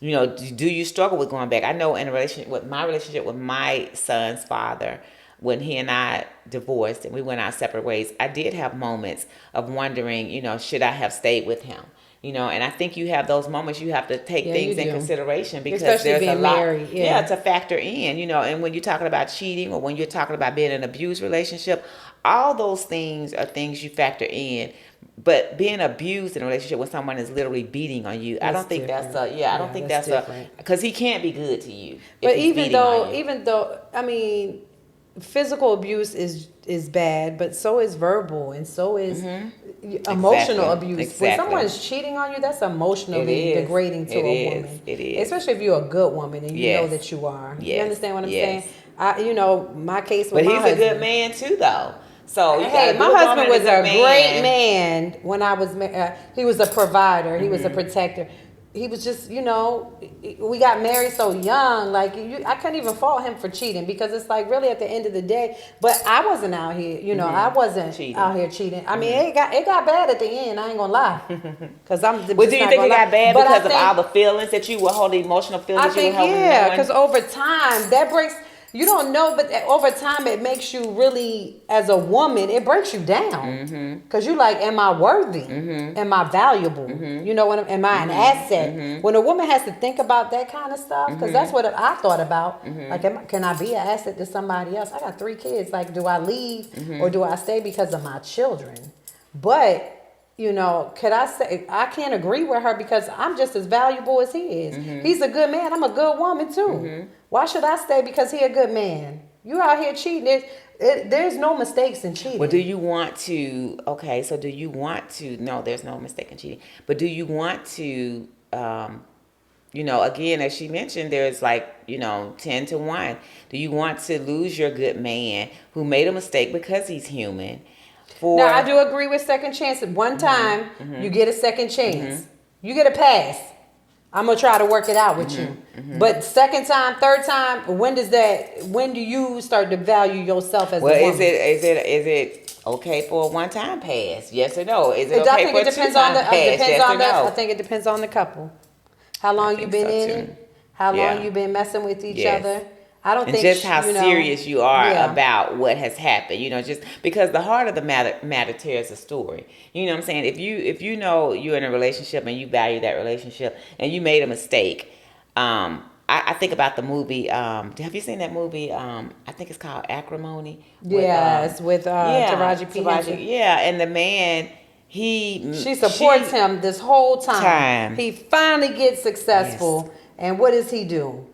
Do you struggle with going back? I know in a relationship with my son's father, when he and I divorced and we went our separate ways, I did have moments of wondering, should I have stayed with him? And I think you have those moments you have to take things in consideration because especially there's being a lot married, to factor in, and when you're talking about cheating or when you're talking about being in an abused relationship, all those things are things you factor in. But being abused in a relationship when someone is literally beating on you, I don't think different. I don't think that's different. because he can't be good to you. But even though, I mean, physical abuse is bad, but so is verbal and so is emotional abuse. Exactly. When someone's cheating on you, that's emotionally degrading to a woman. It is. Especially if you're a good woman and you know that you are. Yes. You understand what I'm saying? My case with but my husband. But he's a good man too, though. So hey, my husband was a great man when I was. He was a provider. He was a protector. He was just, we got married so young. Like I couldn't even fault him for cheating because it's like really at the end of the day. But I wasn't out here, I wasn't out here cheating. I mean, it got bad at the end. I ain't gonna lie. Because I'm. Well, do you think it got bad because of all the feelings that you were holding, emotional feelings? I think because over time that breaks. You don't know, but over time it makes you really, as a woman, it breaks you down. Because you like, am I worthy? Am I valuable? You know, am I an asset? When a woman has to think about that kind of stuff, because that's what I thought about. Like, can I be an asset to somebody else? I got 3 kids. Like, do I leave or do I stay because of my children? But could I say I can't agree with her because I'm just as valuable as he is. He's a good man. I'm a good woman too. Why should I stay because he a good man? You out here cheating. There's no mistakes in cheating. Well, do you want to? Okay, so do you want to? No, there's no mistake in cheating. But do you want to? Again, as she mentioned, there's 10 to 1. Do you want to lose your good man who made a mistake because he's human? Now, I do agree with second chances. One time, you get a second chance. You get a pass. I'm going to try to work it out with you. But second time, third time, when do you start to value yourself as a woman? Well, is it okay for a one-time pass? Yes or no? Is it okay for a two-time pass? Yes or no? I think it depends on the couple. How long you been in it? How long you been messing with each other? I don't think just how serious you are about what has happened, just because the heart of the matter tells a story. You know what I'm saying? If you know you're in a relationship and you value that relationship and you made a mistake, I think about the movie. Have you seen that movie? I think it's called Acrimony. Yes, with Taraji P. Henson. Yeah, and the man. She supports him this whole time. He finally gets successful, and what does he do?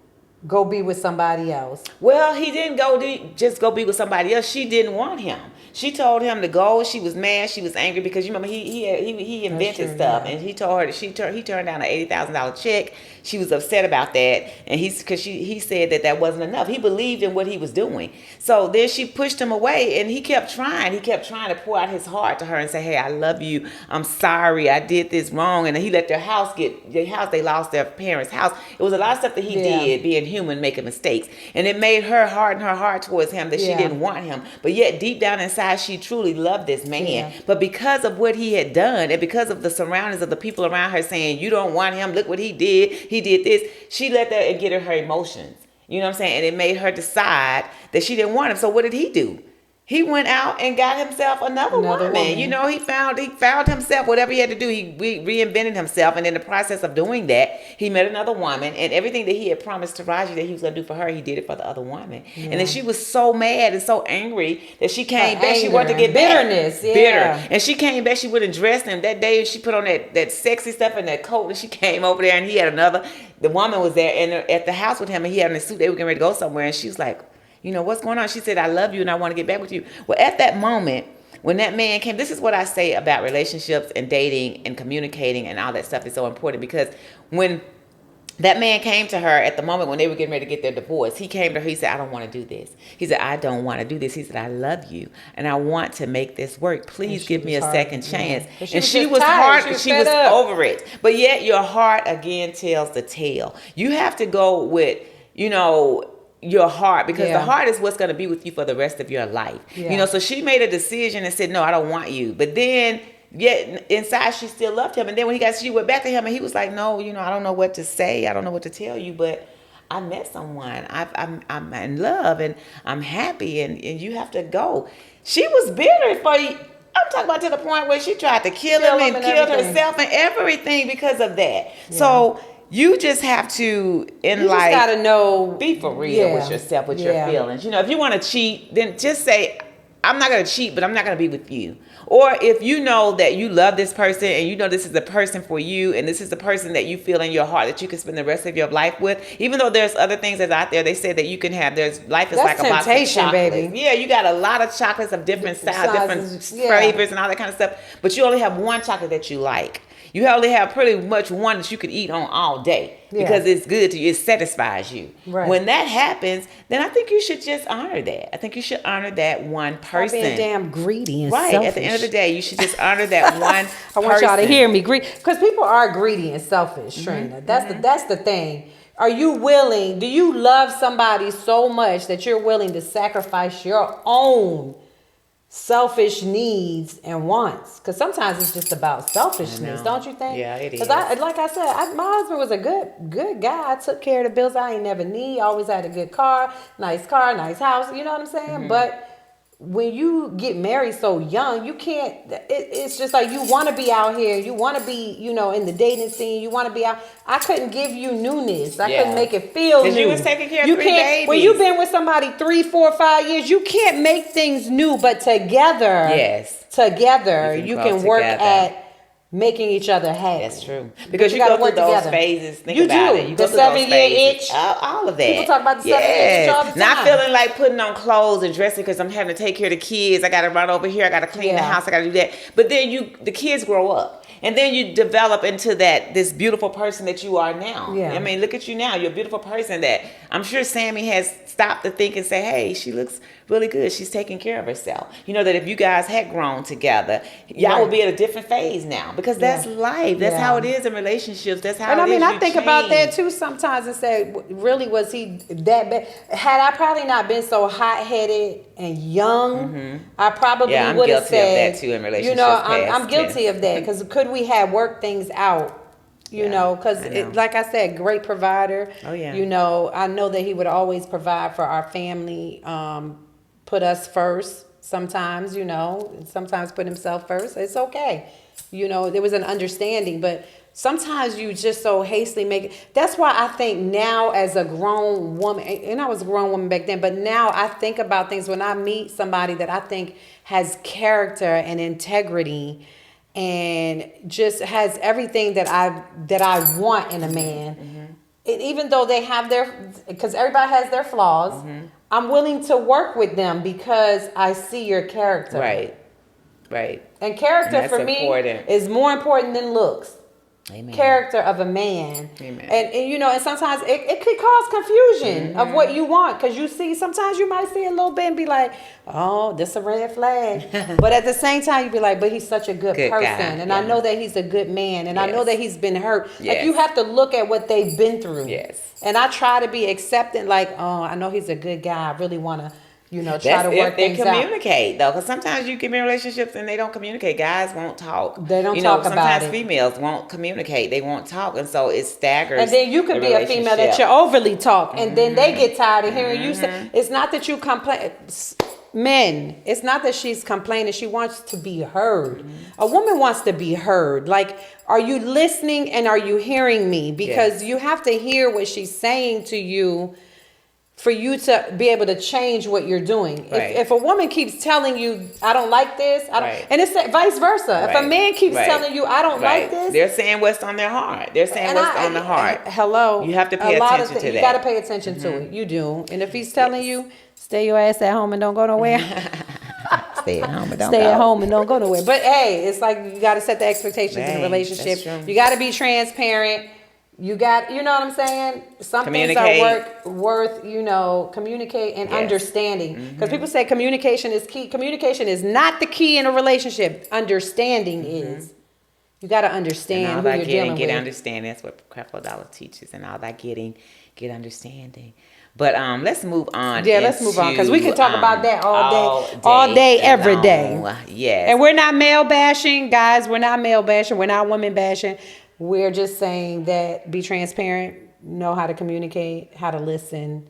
go be with somebody else. Well, he didn't just go be with somebody else. She didn't want him. She told him to go. She was mad. She was angry because you remember he invented true, stuff, yeah. and he told her that he turned down an $80,000 check. She was upset about that, and he said that wasn't enough. He believed in what he was doing. So then she pushed him away, and he kept trying. He kept trying to pour out his heart to her and say, "Hey, I love you. I'm sorry. I did this wrong." And he let their house. They lost their parents' house. It was a lot of stuff that he did, being human, making mistakes, and it made her harden her heart towards him that she didn't want him. But yet deep down inside, she truly loved this man. Yeah. But because of what he had done, and because of the surroundings of the people around her saying, "You don't want him. Look what he did. He did this." She let that get her emotions. You know what I'm saying? And it made her decide that she didn't want him. So what did he do? He went out and got himself another woman. You know, he found himself, whatever he had to do, he reinvented himself. And in the process of doing that, he met another woman. And everything that he had promised to Raji that he was going to do for her, he did it for the other woman. Yeah. And then she was so mad and so angry that she came back. She wanted to get bitterness, back. Bitter. And she came back. She went and dressed him. That day, she put on that sexy stuff and that coat. And she came over there and he had another. The woman was there and at the house with him. And he had in a suit. They were getting ready to go somewhere. And she was like, you know, what's going on? She said, "I love you and I want to get back with you." Well, at that moment, when that man came, this is what I say about relationships and dating and communicating and all that stuff is so important, because when that man came to her at the moment when they were getting ready to get their divorce, he came to her, he said, "I don't want to do this." He said, "I don't want to do this." He said, "I love you and I want to make this work. Please give me a second chance." Yeah. And she was hard. She was over it. But yet your heart again tells the tale. You have to go with, your heart, because the heart is what's going to be with you for the rest of your life. So she made a decision and said, "No, I don't want you." But then yet inside she still loved him. And then when she went back to him and he was like, "No, I don't know what to say. I don't know what to tell you, but I met someone. I'm in love and I'm happy and you have to go." She was bitter for you. I'm talking about to the point where she tried to kill him and killed herself and everything because of that. Yeah. So you just have to, in life, just gotta know, be for real with yourself, with your feelings. If you want to cheat, then just say, "I'm not going to cheat, but I'm not going to be with you." Or if you know that you love this person and you know this is the person for you and this is the person that you feel in your heart that you can spend the rest of your life with, even though there's other things that's out there, they say that you can have, life is like a box of chocolates. Baby. Yeah, you got a lot of chocolates of different styles, different flavors and all that kind of stuff, but you only have one chocolate that you like. You only have pretty much one that you could eat on all day because it's good to you. It satisfies you. Right. When that happens, then I think you should just honor that. I think you should honor that one person. Stop being damn greedy and selfish. At the end of the day, you should just honor that one person. I want y'all to hear me. Because people are greedy and selfish, Trina. That's the thing. Are you willing? Do you love somebody so much that you're willing to sacrifice your own selfish needs and wants? Because sometimes it's just about selfishness, don't you think? Yeah, it is. Because like I said, my husband was a good guy. I took care of the bills I ain't never need. Always had a good car, nice house. You know what I'm saying? Mm-hmm. But when you get married so young, you can't. It's just like you want to be out here. You want to be, in the dating scene. You want to be out. I couldn't give you newness. I couldn't make it feel new. Because you was taking care of 3 babies. When you've been with somebody 3, 4, 5 years, you can't make things new. But together, you can work at making each other happy. That's true. Because you go through those phases. Think about it. You go through the 7-year itch. All of that. People talk about the 7-year itch all the time. Not feeling like putting on clothes and dressing because I'm having to take care of the kids. I got to run over here. I got to clean the house. I got to do that. But then the kids grow up. And then you develop into this beautiful person that you are now. Yeah. I mean, look at you now. You're a beautiful person that I'm sure Sammy has stopped to think and say, "Hey, she looks really good. She's taking care of herself." That if you guys had grown together, y'all would be at a different phase now, because that's life. That's how it is in relationships. That's how it is. I think about that too sometimes and say, really, was he that bad? Had I probably not been so hot-headed and young, I probably would have said, of that too in relationships. I'm guilty of that, because could we have worked things out? Because like I said, great provider. Oh yeah. I know that he would always provide for our family, put us first sometimes, sometimes put himself first. It's okay. There was an understanding, but sometimes you just so hastily make it. That's why I think now, as a grown woman, and I was a grown woman back then, but now I think about things when I meet somebody that I think has character and integrity and just has everything that I want in a man. even though they have because everybody has their flaws, I'm willing to work with them because I see your character. Right. And character And that's for me important. is more important than looks. Amen. Character of a man. Amen. And sometimes it could cause confusion of what you want, because you see, sometimes you might see a little bit and be like, oh, this a red flag. But at the same time, you be like, but he's such a good person. Guy. And I know that he's a good man. And I know that he's been hurt. Yes. Like, you have to look at what they've been through. Yes. And I try to be accepting, like, oh, I know he's a good guy. I really want to, try to work things out. They communicate, though, because sometimes you get in relationships and they don't communicate. Guys won't talk. They don't talk about it. Sometimes females won't communicate. They won't talk, and so it staggers. And then you could be a female that you overly talk, and then they get tired of hearing you say. It's not that you complain. Men, it's not that she's complaining. She wants to be heard. A woman wants to be heard. Like, are you listening and are you hearing me? Because you have to hear what she's saying to you for you to be able to change what you're doing. Right. If a woman keeps telling you, I don't like this, and it's vice versa. Right. If a man keeps telling you, I don't like this. They're saying what's on their heart. They're saying what's on the heart. Hello. You have to pay attention to that. You got to pay attention to it. You do. And if he's telling you, stay your ass at home and don't go nowhere. Stay at home and don't Stay go. at home and don't go nowhere. But hey, it's like you got to set the expectations in a relationship. You got to be transparent. You know what I'm saying? Some things are worth, communicate and understanding. Because people say communication is key. Communication is not the key in a relationship. Understanding is. You got to understand who you're dealing with. Get understanding. That's what Creflo Dollar teaches. And all that get understanding. But let's move on. Yeah, let's move on, because we can talk about that all day, every day. Yes. And we're not male bashing, guys. We're not male bashing. We're not women bashing. We're just saying that be transparent, know how to communicate, how to listen,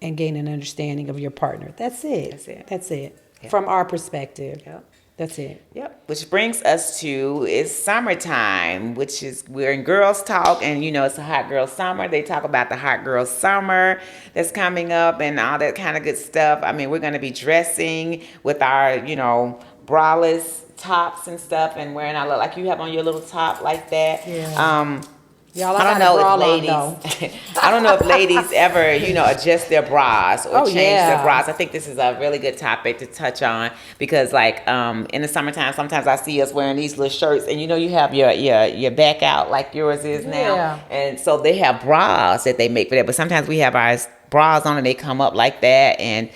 and gain an understanding of your partner. That's it. Yep. From our perspective. Yep. That's it. Yep. Which brings us to, it's summertime, which is, we're in girls talk, and it's a hot girl summer. They talk about the hot girl summer that's coming up and all that kind of good stuff. I mean, we're going to be dressing with our, braless tops and stuff, and wearing our look like you have on your little top like that. Yeah. Y'all, I don't know if ladies, I don't know if ladies ever, adjust their bras or change their bras. I think this is a really good topic to touch on, because like in the summertime, sometimes I see us wearing these little shirts, and you have your back out like yours is now, and so they have bras that they make for that. But sometimes we have our bras on and they come up like that, and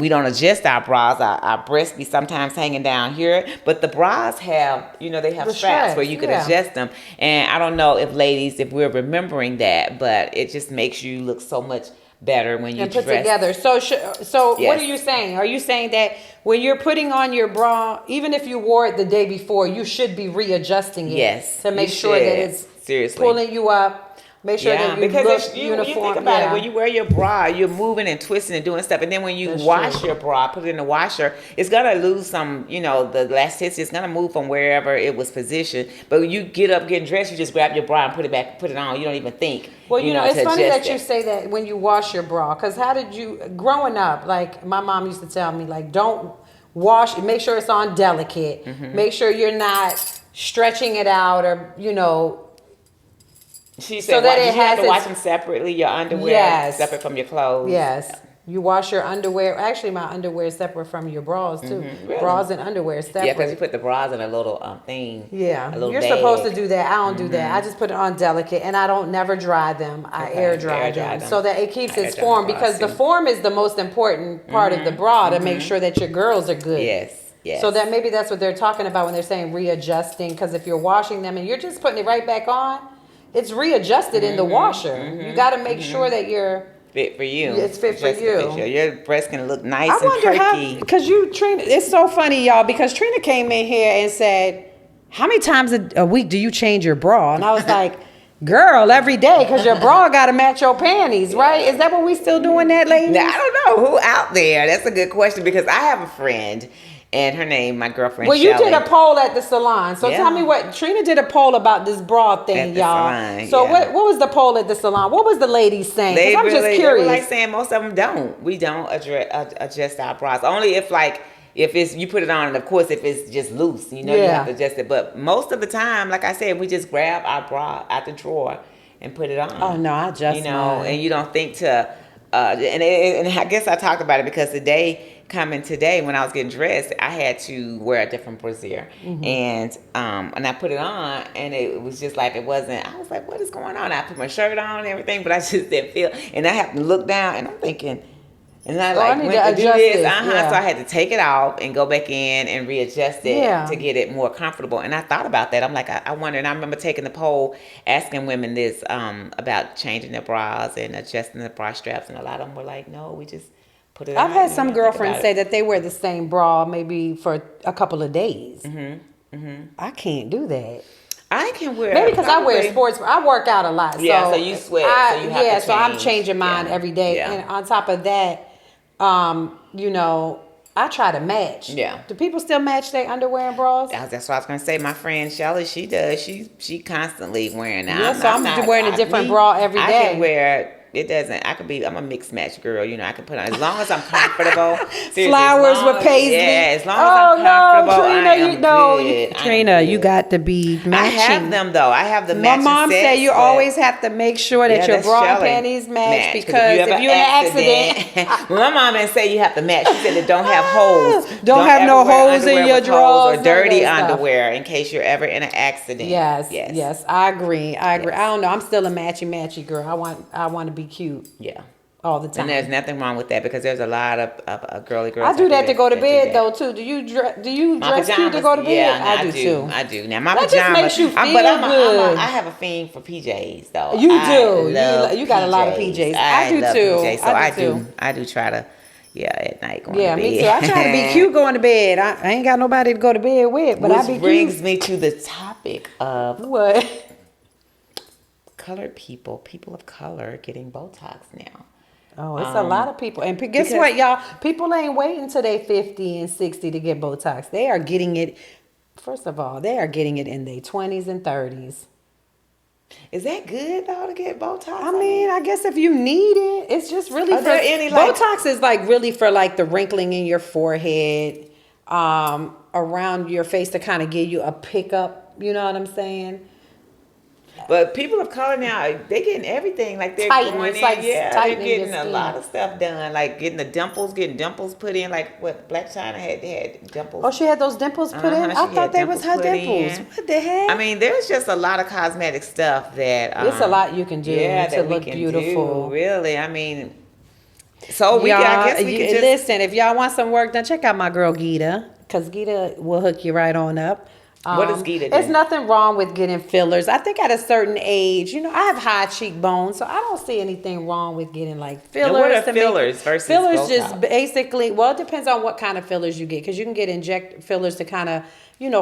we don't adjust our bras. Our breasts be sometimes hanging down here, but the bras have, they have straps where you can adjust them. And I don't know if ladies, if we're remembering that, but it just makes you look so much better when you put together. So what are you saying? Are you saying that when you're putting on your bra, even if you wore it the day before, you should be readjusting it to make sure that it's pulling you up? Make sure that you look uniform. You think about it, when you wear your bra, you're moving and twisting and doing stuff. And then when you wash your bra, put it in the washer, it's going to lose some, the elasticity. It's going to move from wherever it was positioned. But when you get up, getting dressed, you just grab your bra and put it back, put it on. You don't even think. Well, it's funny that you say that when you wash your bra. Because how did you, growing up, like my mom used to tell me, like, don't wash, make sure it's on delicate. Make sure you're not stretching it out or, She said, you have to wash them separately, your underwear separate from your clothes. Yes. You wash your underwear. Actually, my underwear is separate from your bras, too. Really? Bras and underwear separate. Yeah, because you put the bras in a little thing. Yeah. A little You're bag. supposed to do that. I don't do that. I just put it on delicate, and I don't never dry them. I air dry them so that it keeps its form, because the form is the most important part of the bra to make sure that your girls are good. Yes. Yes. So that maybe that's what they're talking about when they're saying readjusting, because if you're washing them and you're just putting it right back on, it's readjusted in the washer. You got to make sure that you're fit for you. It's fit for you. Your breast can look nice and perky. Because Trina, it's so funny, y'all, because Trina came in here and said, how many times a week do you change your bra? And I was like, girl, every day, because your bra got to match your panties, right? Is that what we still doing that, ladies? Now, I don't know who out there. That's a good question, because I have a friend. And her name, my girlfriend, Well, you Shelley. did a poll at the salon. So tell me what, Trina did a poll about this bra thing, y'all. Salon, so what was the poll at the salon? What was the ladies saying? Because I'm just curious. They were like saying most of them don't. We don't adjust our bras. Only if it's, you put it on, and of course if it's just loose, you have to adjust it. But most of the time, like I said, we just grab our bra out the drawer and put it on. Oh no, I adjust mine. And you don't think to, and I guess I talked about it because today when I was getting dressed, I had to wear a different brassiere, and I put it on, and it was just like it wasn't. I was like, what is going on? I put my shirt on and everything, but I just didn't feel, and I happened to look down, and I'm thinking. And I I need to went to do adjust this, this, yeah. so I had to take it off and go back in and readjust it Yeah. to get it more comfortable. And I thought about that. I'm like, I wonder. And I remember taking the poll, asking women this about changing their bras and adjusting the bra straps, and a lot of them were like, no, we just put it on. I've had some and think girlfriends about say it. that they wear the same bra maybe for a couple of days. I can't do that. I can wear Maybe because I wear probably- sports. I work out a lot. Yeah, so you sweat, so you have to so I'm change. changing mine Yeah. every day. Yeah. And on top of that, I try to match. Yeah. Do people still match their underwear and bras? That's what I was gonna say. My friend Shelly, she does. She constantly wearing. Yeah, so I'm wearing a different bra every I day. can wear. It doesn't. I'm a mixed match girl. I can put on as long as I'm comfortable. Seriously, Flowers as long with paisley. Yeah, as long as I'm comfortable. Trina, I am good. Trina, you got to be matching. I have them though. I have the My matching mom sets, said you but- always have to make sure that Yeah, your that's bra and Shelley. panties match Because because if you're in an accident, well, my mom didn't say you have to match. She said it don't have holes. Don't have ever no wear holes in underwear your with holes drawers, none or of dirty that stuff. underwear in case you're ever in an accident. yes, I agree. I Yes. don't know. I'm still a matchy girl. I want to be cute Yeah. all the time. And there's nothing wrong with that because there's a lot of girly girls. I do that to go to do bed that. though too. Do you My dress cute to go to bed? Yeah, I do too. I do. Now my That just pajamas. makes you but feel good. I have a fiend for PJs though. You I do. love You got a lot of PJs. I do love too. PJs, so I do too. I do try to. Yeah, at night going Yeah, to bed. me too. I try to be cute going to bed. I ain't got nobody to go to bed with, but I be Which brings cute. me to the topic of What? colored people of color getting Botox now. Oh, it's a lot of people. And guess because- what, y'all? People ain't waiting till they 50 and 60 to get Botox. They are getting it, first of all, they are getting it in their 20s and 30s. Is that good though to get Botox? I mean, I guess if you need it, it's just really Are for there any, like- Botox is like really for like the wrinkling in your forehead, around your face to kind of give you a pickup. You know what I'm saying? But people of color now, they getting everything. Like they're Tighten, going it's in, like they're tightening your getting a skin. lot of stuff done. Like getting dimples put in. Like what Black China had dimples. Oh, she had those dimples put in? Uh-huh, I she thought had they was her dimples put dimples. in. What the heck? I mean, there's just a lot of cosmetic stuff that It's a lot you can do to that we look can beautiful. do, really, I mean, so I guess we can just listen. If y'all want some work done, check out my girl Gita, because Gita will hook you right on up. What does Gita do? There's nothing wrong with getting fillers. I think at a certain age, I have high cheekbones, so I don't see anything wrong with getting like fillers. Now, what are to make- fillers versus fillers? Botox? Just basically, well, it depends on what kind of fillers you get, because you can get inject fillers to kind of,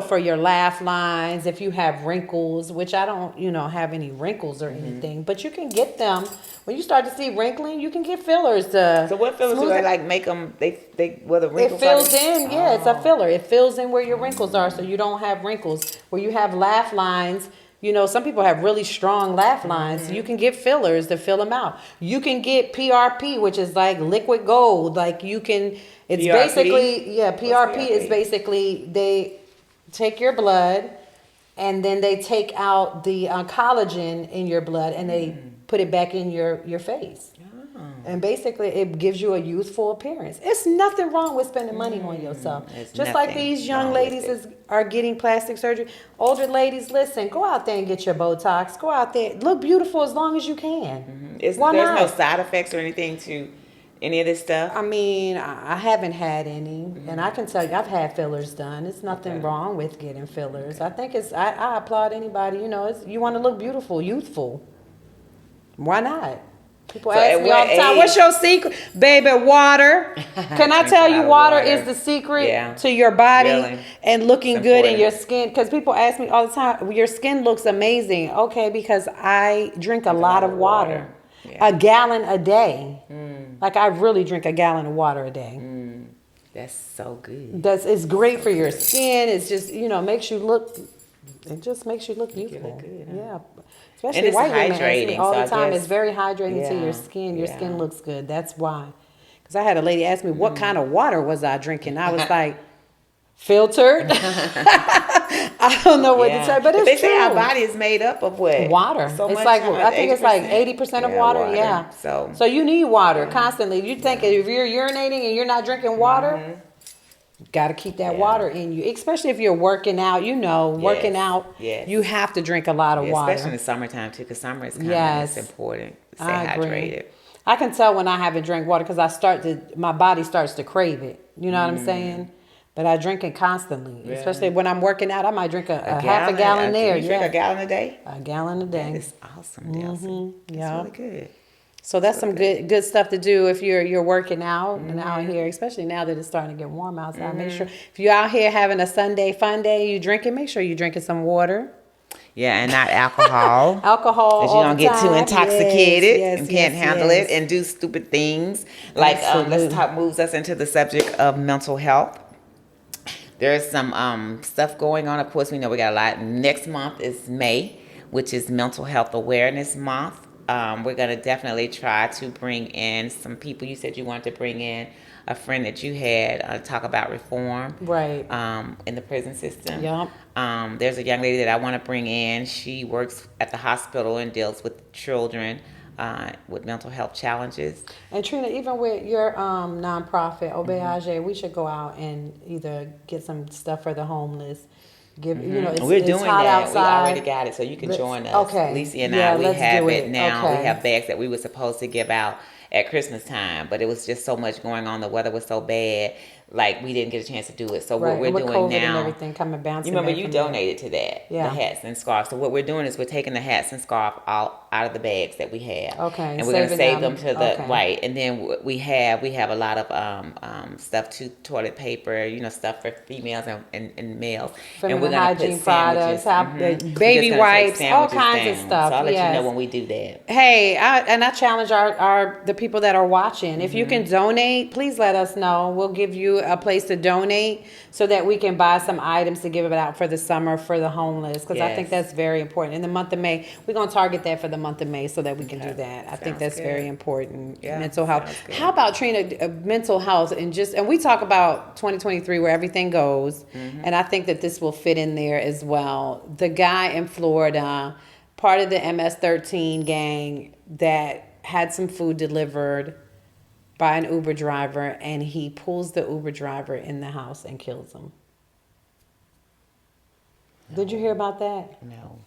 for your laugh lines. If you have wrinkles, which I don't, have any wrinkles or anything, but you can get them. When you start to see wrinkling, you can get fillers to. So what fillers do smooth they it. like make them? They where the It wrinkles fills are? in, yeah, it's a filler. It fills in where your wrinkles are, so you don't have wrinkles. Where you have laugh lines, some people have really strong laugh lines. You can get fillers to fill them out. You can get PRP, which is like liquid gold. Like it's PRP? basically, yeah, PRP is PRP? basically they take your blood and then they take out the collagen in your blood and they put it back in your face. And basically, it gives you a youthful appearance. It's nothing wrong with spending money on yourself. There's Just like nothing these young wrong ladies with it. are getting plastic surgery. Older ladies, listen, go out there and get your Botox. Go out there. Look beautiful as long as you can. Why There's not? no side effects or anything to any of this stuff. I mean, I haven't had any. And I can tell you, I've had fillers done. It's nothing wrong with getting fillers. I think I applaud anybody. You want to look beautiful, youthful. Why not? People So ask at me what all the time, age- what's your secret? Baby, water. Can I Drink tell a lot you of water water. is the secret Yeah. to your body Really? and looking It's good in important. your skin? Because people ask me all the time, your skin looks amazing. Okay, because I drink a lot of water. Yeah. A gallon a day. Like I really drink a gallon of water a day. That's so good. It's great for your skin. It's just, makes you look, it just makes you look you youthful. look good, huh? Yeah. Especially And it's white women ask me hydrating, all so the I time. guess- It's very hydrating to Yeah, your skin. Your yeah. skin looks good. That's why. Because I had a lady ask me what kind of water was I drinking. I was like, filtered. I don't know what to say, but But it's they true. say our body is made up of what? Water. So it's much. like I think it's like 80%. 80% of water. Yeah. So you need water constantly. You think if you're urinating and you're not drinking water, you got to keep that water in you. Especially if you're working out. You know, working out, you have to drink a lot of water. Especially in the summertime too, because summer is kind of it's important. Stay hydrated. I can tell when I haven't drank water because my body starts to crave it. You know what I'm saying? But I drink it constantly, especially when I'm working out. I might drink a half a gallon there. You drink a gallon a day? A gallon a day. That is awesome, Delcy. That's really good. So that's some good stuff to do if you're working out and out here, especially now that it's starting to get warm outside. Make sure if you're out here having a Sunday fun day, you drinking. Make sure you're drinking some water. Yeah, and not alcohol. Alcohol, because you don't get too intoxicated and can't handle it and do stupid things. Like moves us into the subject of mental health. There's some stuff going on. Of course, we know we got a lot. Next month is May, which is Mental Health Awareness Month. We're going to definitely try to bring in some people. You said you wanted to bring in a friend that you had talk about reform. Right. In the prison system. Yep. There's a young lady that I want to bring in. She works at the hospital and deals with children with mental health challenges. And Trina, even with your nonprofit, Obeage, we should go out and either get some stuff for the homeless. We're doing hot that. Outside. We already got it, so you can join us. Okay. Lisa and I, we have it now. Okay. We have bags that we were supposed to give out at Christmas time, but it was just so much going on. The weather was so bad, like we didn't get a chance to do it. So what we're doing COVID now, and everything coming bouncing. You remember you donated to that, the hats and scarves. So what we're doing is we're taking the hats and scarf out of the bags that we have. Okay. And we're gonna save them to the right. And then we have a lot of stuff to toilet paper, stuff for females and males. Feminine and we're gonna hygiene put products, sandwiches. baby wipes, all kinds of stuff. So I'll let you know when we do that. Hey, I challenge the people that are watching. If you can donate, please let us know. We'll give you a place to donate so that we can buy some items to give it out for the summer for the homeless. Because I think that's very important. In the month of May, we're going to target that for the month of May so that we can do that. I think that's very important. Yeah, mental health. How about, Trina, mental health and we talk about 2023 where everything goes. And I think that this will fit in there as well. The guy in Florida, part of the MS-13 gang that had some food delivered by an Uber driver, and he pulls the Uber driver in the house and kills him. No. Did you hear about that? No.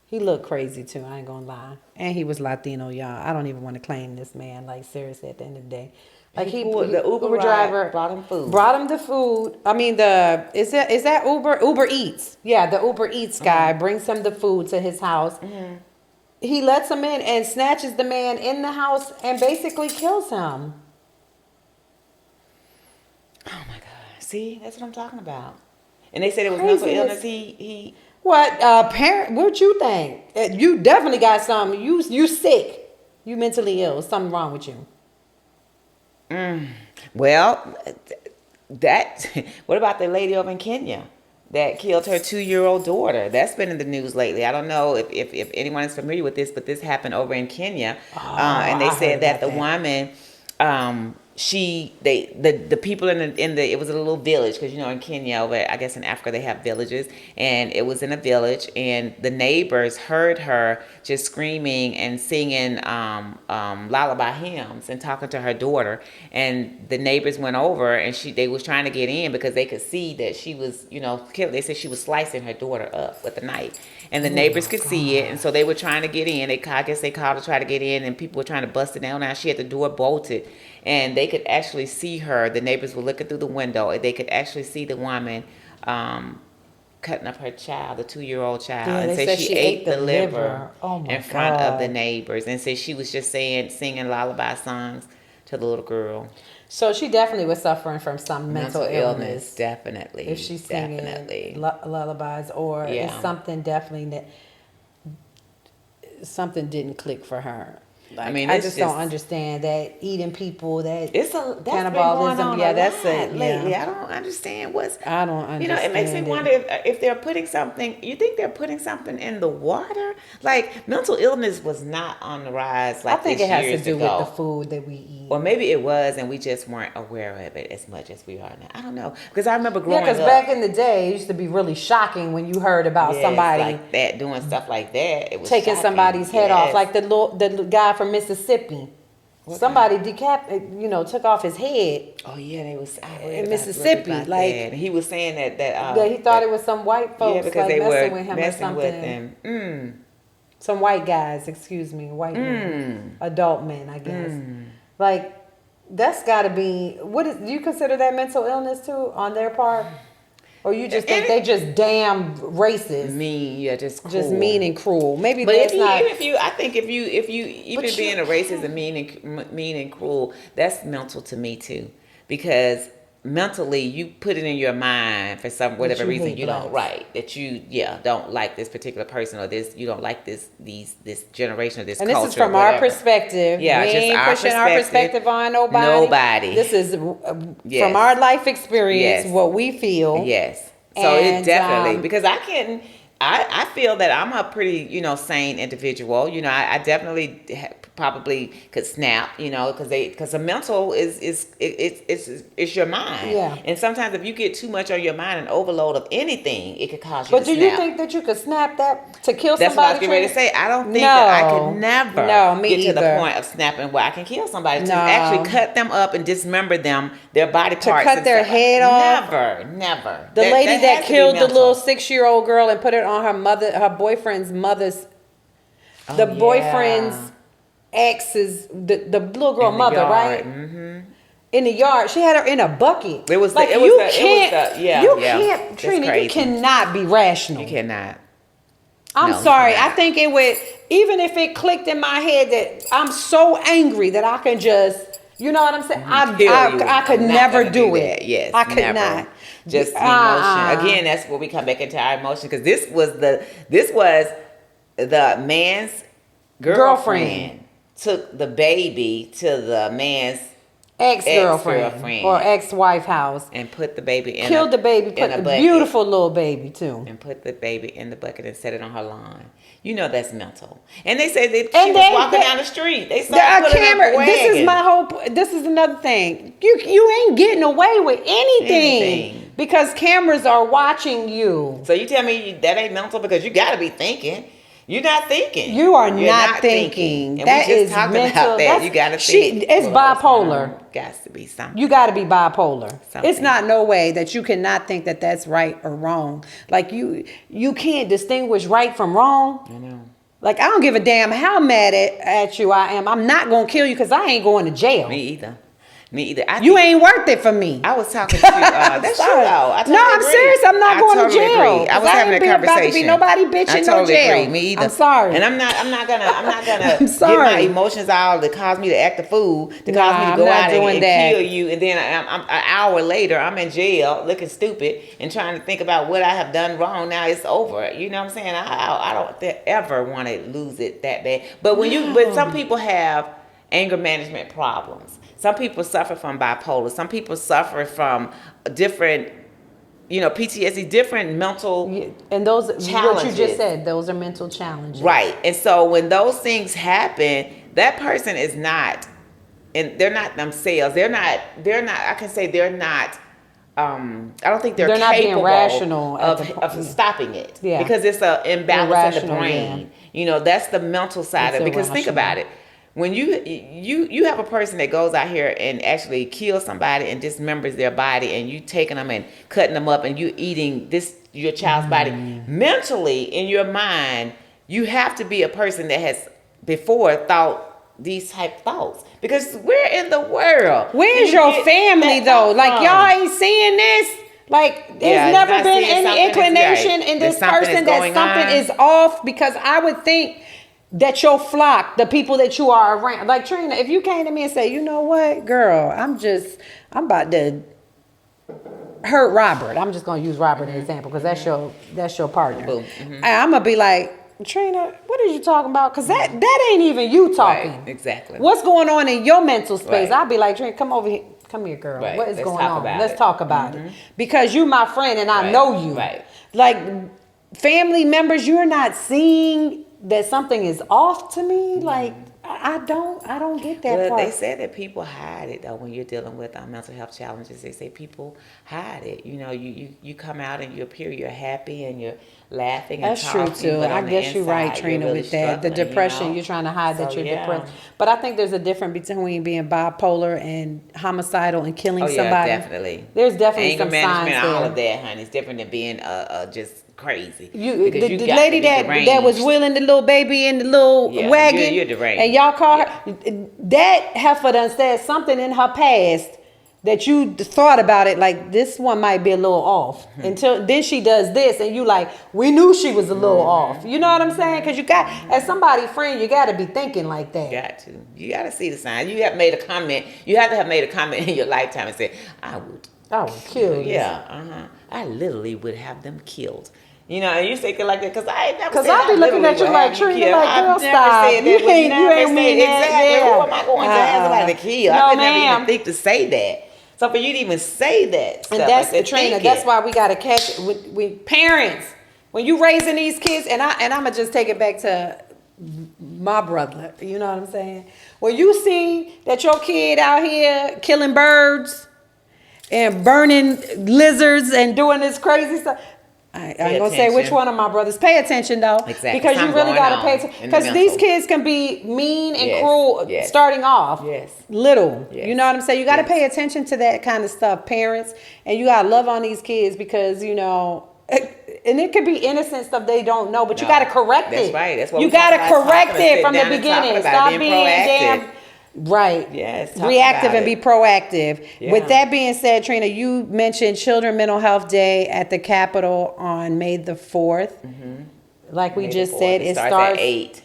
He looked crazy too, I ain't gonna lie. And he was Latino, y'all. I don't even want to claim this man, like seriously at the end of the day. Like the Uber driver brought him food. Brought him the food. I mean is that Uber Eats. Yeah, the Uber Eats guy brings him the food to his house. He lets him in and snatches the man in the house and basically kills him. Oh my God! See, that's what I'm talking about. And they said it was mental illness. He. What parent? What you think? You definitely got something. You sick. You mentally ill. Something wrong with you. Well, that. What about the lady over in Kenya that killed her 2-year-old daughter? That's been in the news lately. I don't know if anyone is familiar with this, but this happened over in Kenya, and they said that the woman. The people in the it was a little village, because in Kenya, over I guess in Africa they have villages, and it was in a village, and the neighbors heard her just screaming and singing lullaby hymns and talking to her daughter, and the neighbors went over and they was trying to get in because they could see that she was killed. They said she was slicing her daughter up with a knife, and the neighbors could see it, and so they were trying to get in. I guess they called to try to get in, and people were trying to bust it down. Now she had the door bolted, and they could actually see her. The neighbors were looking through the window, and they could actually see the woman cutting up her child, the 2-year-old child, and said she ate the liver in front of the neighbors, and said she was just singing lullaby songs to the little girl. So she definitely was suffering from some mental illness. Definitely. If she's singing lullabies, or it's something definitely that something didn't click for her. Like, I just don't understand that eating people, that's cannibalism. That's it lately. I don't understand I don't understand. It makes me wonder if they're putting something. You think they're putting something in the water? Like mental illness was not on the rise. Like I think it has to do with the food that we eat. Or maybe it was, and we just weren't aware of it as much as we are now. I don't know, because I remember Yeah, growing because up. back in the day, it used to be really shocking when you heard about Yes, somebody like that, doing stuff like that. It was taking shocking. somebody's head off, Yes. like the guy from Mississippi. What Somebody took off his head Oh yeah, they was. I read in about, a little bit Mississippi, about like that. And he was saying that he thought it was some white yeah, folks because like they messing were with him or messing with something. him. Some white guys, excuse me, white men, adult men, I guess. Like that's got to be. Do you consider that mental illness too on their part, or you just think they just damn racist, Mean, yeah, just cruel. just mean and cruel? Maybe But that's not. I think if you even being a racist and mean and cruel, that's mental to me too, because mentally you put it in your mind for whatever you reason hate you don't blacks. that you don't like this particular person, or you don't like this generation or this And culture. this is from whatever. our perspective. Yeah, we just ain't our pushing our perspective on nobody. Nobody. This is Yes. from our life experience, Yes. what we feel. Yes. So And, it definitely, because I feel that I'm a pretty, sane individual. I definitely probably could snap, because the mental it's your mind. Yeah. And sometimes if you get too much on your mind, an overload of anything, it could cause you But to do snap. you think that you could snap that to kill That's somebody? what I was getting ready to say. I don't think No. that I could never me get to the either. point of snapping where I can kill somebody. To No. actually cut them up and dismember them, their body parts. cut and their stuff. head off? Never. The lady that has to be killed the mental. little 6-year-old girl and put it on her boyfriend's mother's, Oh, the yeah. boyfriend's ex's, the little girl In the mother, yard. right? Mm-hmm. In the yard, she had her in a bucket. It was like the- it you was the- it was can't, the- yeah, you yeah. can't, It's Trina, you crazy. cannot be rational. You cannot. I'm No, you sorry. cannot. I think it would, even if it clicked in my head that I'm so angry that I can just, you know what I'm saying? Kill you. I could I'm not never gonna do that. it. Yes, I could never. not. Just emotion. Again, that's where we come back into our emotion, because this was the man's girlfriend took the baby to the man's ex-girlfriend or ex-wife house. and put the baby in Killed the baby, put a a bucket. beautiful little baby too. And put the baby in the bucket and set it on her lawn. That's mental. And they say that And she was walking down the street. They saw her pulling up a wagon. This is another thing. You ain't getting away with anything because cameras are watching you. So you tell me that ain't mental, because you got to be thinking. You're not thinking. You are You're not thinking. And That we just is talked mental. about that. You got to think. It's bipolar. Got to be something. You got to be bipolar. Something. It's not no way that you cannot think that that's right or wrong. Like you can't distinguish right from wrong. I know. Like I don't give a damn how mad at you I am. I'm not gonna kill you because I ain't going to jail. Me either. You ain't worth it for me. I was talking to that's true though. I totally I'm agree. serious. I'm not going to jail. Agree. I was having a conversation. About to be nobody bitch I in totally no jail. agree. Me either. I'm sorry. And I'm not gonna I'm get sorry. my emotions out to cause me to act a fool, to cause me to I'm go not out doing and that. kill you, and then I'm an hour later I'm in jail looking stupid and trying to think about what I have done wrong. Now it's over. You know what I'm saying? I don't ever want to lose it that bad. But but some people have anger management problems. Some people suffer from bipolar. Some people suffer from different, PTSD, different mental and those challenges. What you just said, those are mental challenges. Right. And so when those things happen, that person is not, and they're not themselves. They're not, I can say they're not, I don't think they're not being capable rational of stopping it. Yeah. Because it's an imbalance in the Irrational, brain. That's the mental side of it. Because think irrational. about it. When you have a person that goes out here and actually kills somebody and dismembers their body, and you taking them and cutting them up and you eating your child's body, mentally in your mind, you have to be a person that has before thought these type thoughts, because where in the world? Where's your family though? Like y'all ain't seeing this. Like there's never been any inclination in this person that something is off, because I would think that your flock, the people that you are around, like Trina, if you came to me and say, you know what, girl, I'm about to hurt Robert. I'm just gonna use Robert as an example because that's your partner. Mm-hmm. I'm gonna be like, Trina, what are you talking about? Because that ain't even you talking. Right, exactly. What's going on in your mental space? Right. I'll be like, Trina, come over here. Come here, girl. Right. What is Let's going talk on? about Let's it. talk about it. Because you my friend and I know you. Right. Like family members, you're not seeing that something is off to me. Like I don't get that Well, they part. said that people hide it though when you're dealing with mental health challenges. They say people hide it. You know, you come out and you appear you're happy and you're laughing and That's true talking, too. but I on the guess you're right, inside you're Trina, really with that. The struggling. You depression, know. you're trying to hide So that you're yeah. depressed. But I think there's a difference between being bipolar and homicidal and killing Oh yeah, somebody. definitely. There's definitely Anger some management, signs all of there. that, honey. It's different than being just crazy You because you the got to lady be that was deranged. wheeling the little baby in the little Yeah, wagon you're and y'all deranged. call Yeah. her, that heifer done said something in her past that you thought about it like this one might be a little off until then she does this and you like we knew she was a little off. You know what I'm saying? Because you got as somebody friend you got to be thinking like that. Got to. You got to see the sign. You have made a comment. You have to have made a comment in your lifetime and said, "I would I would kill this. Yeah, I literally would have them killed." You know, and you say it like that because I ain't never Cause said I I be looking literally at you would like have you Trina, killed. like girl, I've never stop. said You that. Would ain't never mean say that. exactly. Yeah. Who am I going to have somebody to kill? No, I could never ma'am. even think to say that. So for you to even say that And stuff, that's I said, Trina. think That's it. why we gotta catch it. We parents when you raising these kids, and I'm gonna just take it back to my brother. You know what I'm saying? When you see that your kid out here killing birds and burning lizards and doing this crazy stuff. I ain't Pay gonna say which attention. one of my brothers. Pay attention though, Exactly. because you Something really going gotta pay on attention. in the Because these mental. kids can be mean and Yes, cruel yes. starting off. Yes. Little. Yes. You know what I'm saying? You gotta Yes. pay attention to that kind of stuff, parents, and you gotta love on these kids because and it could be innocent stuff they don't know, but you No, gotta correct that's it. right. That's what you we talk gotta about, correct talking, it sitting from the down and talking beginning. about it, Stop being being proactive. damn right. Yes, talk Reactive about and be it. proactive. Yeah. With that being said, Trina, you mentioned Children Mental Health Day at the Capitol on May the 4th. Like we May the just 4th. said, It it starts starts at 8.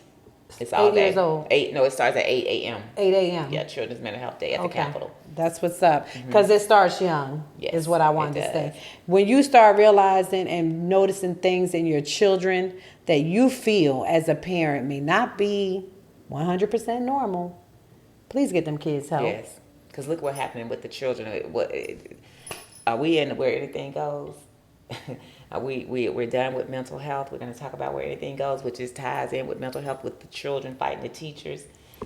It's all 8 day. years old. 8. No, it starts at 8 a.m. 8 a.m. Yeah, Children's Mental Health Day at the Okay. Capitol. That's what's up. Because it starts young, Yes, is what I it wanted to does. say. When you start realizing and noticing things in your children that you feel as a parent may not be 100% normal, please get them kids help. Yes, because look what happening with the children. Are we in where anything goes? Are we're done with mental health. We're going to talk about where anything goes, which is ties in with mental health with the children fighting the teachers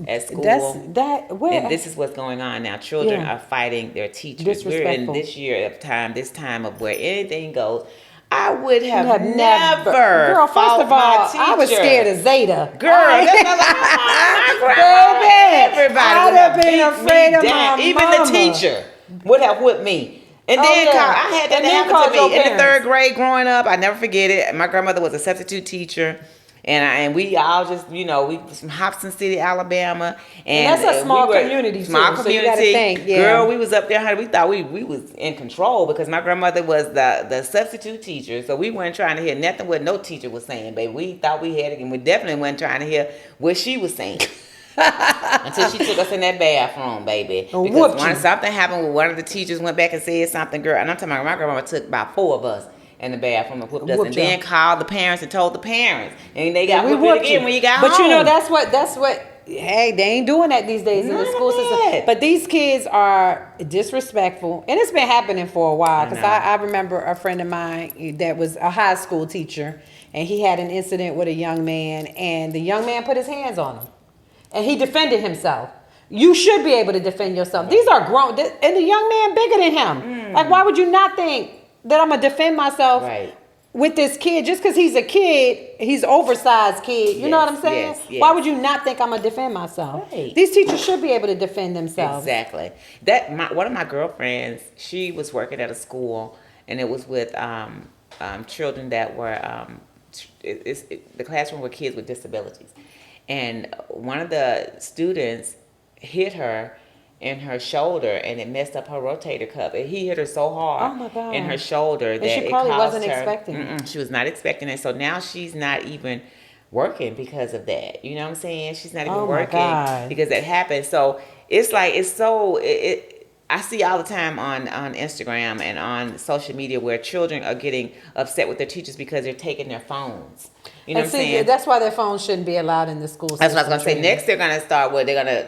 at school. And this is what's going on now. Children Yeah. are fighting their teachers. We're in Disrespectful. this time of where anything goes. I would have, have never Girl, first fought of all, my teacher. I was scared of Zeta. Girl, that's not like my grandma. Baby, Everybody I'd would have have been beat afraid me of down. my Even mama. the teacher would have whipped me. And Oh, then yeah. I had that And then happen called to your me in the parents. 3rd grade growing up. I never forget it. My grandmother was a substitute teacher. And we all just, we from Hobson City, Alabama. And that's a small we were, community, small too, so community. you gotta think, yeah. Girl, we was up there, honey. We thought we was in control because my grandmother was the substitute teacher. So we weren't trying to hear nothing what no teacher was saying, baby. We thought we had it, and we definitely weren't trying to hear what she was saying. Until she took us in that bathroom, baby. And Because whooped when you. something happened with one of the teachers went back and said something, girl. And I'm talking about my grandmama took about 4 of us in the bathroom and whooped us. Whooped And y'all. then called the parents and told the parents. And they got We whooped whooped again you. when you got But home. that's what hey, they ain't doing that these days in the None school of system. that. But these kids are disrespectful. And it's been happening for a while. Because know. I remember a friend of mine that was a high school teacher. And he had an incident with a young man. And the young man put his hands on him. And he defended himself. You should be able to defend yourself. These are grown. And the young man bigger than him. Like, why would you not think that I'm going to defend myself? Right. With this kid, just because he's a kid, he's oversized kid. You know what I'm Yes, saying? yes, yes. Why would you not think I'm gonna defend myself? Right. These teachers should be able to defend themselves. Exactly. One of my girlfriends, she was working at a school, and it was with children that were the classroom were kids with disabilities, and one of the students hit her in her shoulder, and it messed up her rotator cuff. And he hit her so hard Oh, my God. in her shoulder that she it probably caused wasn't her. expecting it. She was not expecting it. So now she's not even working because of that. You know what I'm saying? She's not even Oh, my working God. because that happened. So it's like I see all the time on Instagram and on social media where children are getting upset with their teachers because they're taking their phones. You know And what I'm see, saying? that's why their phones shouldn't be allowed in the school system. That's what I was gonna say. Trina. Next, they're gonna start with they're gonna,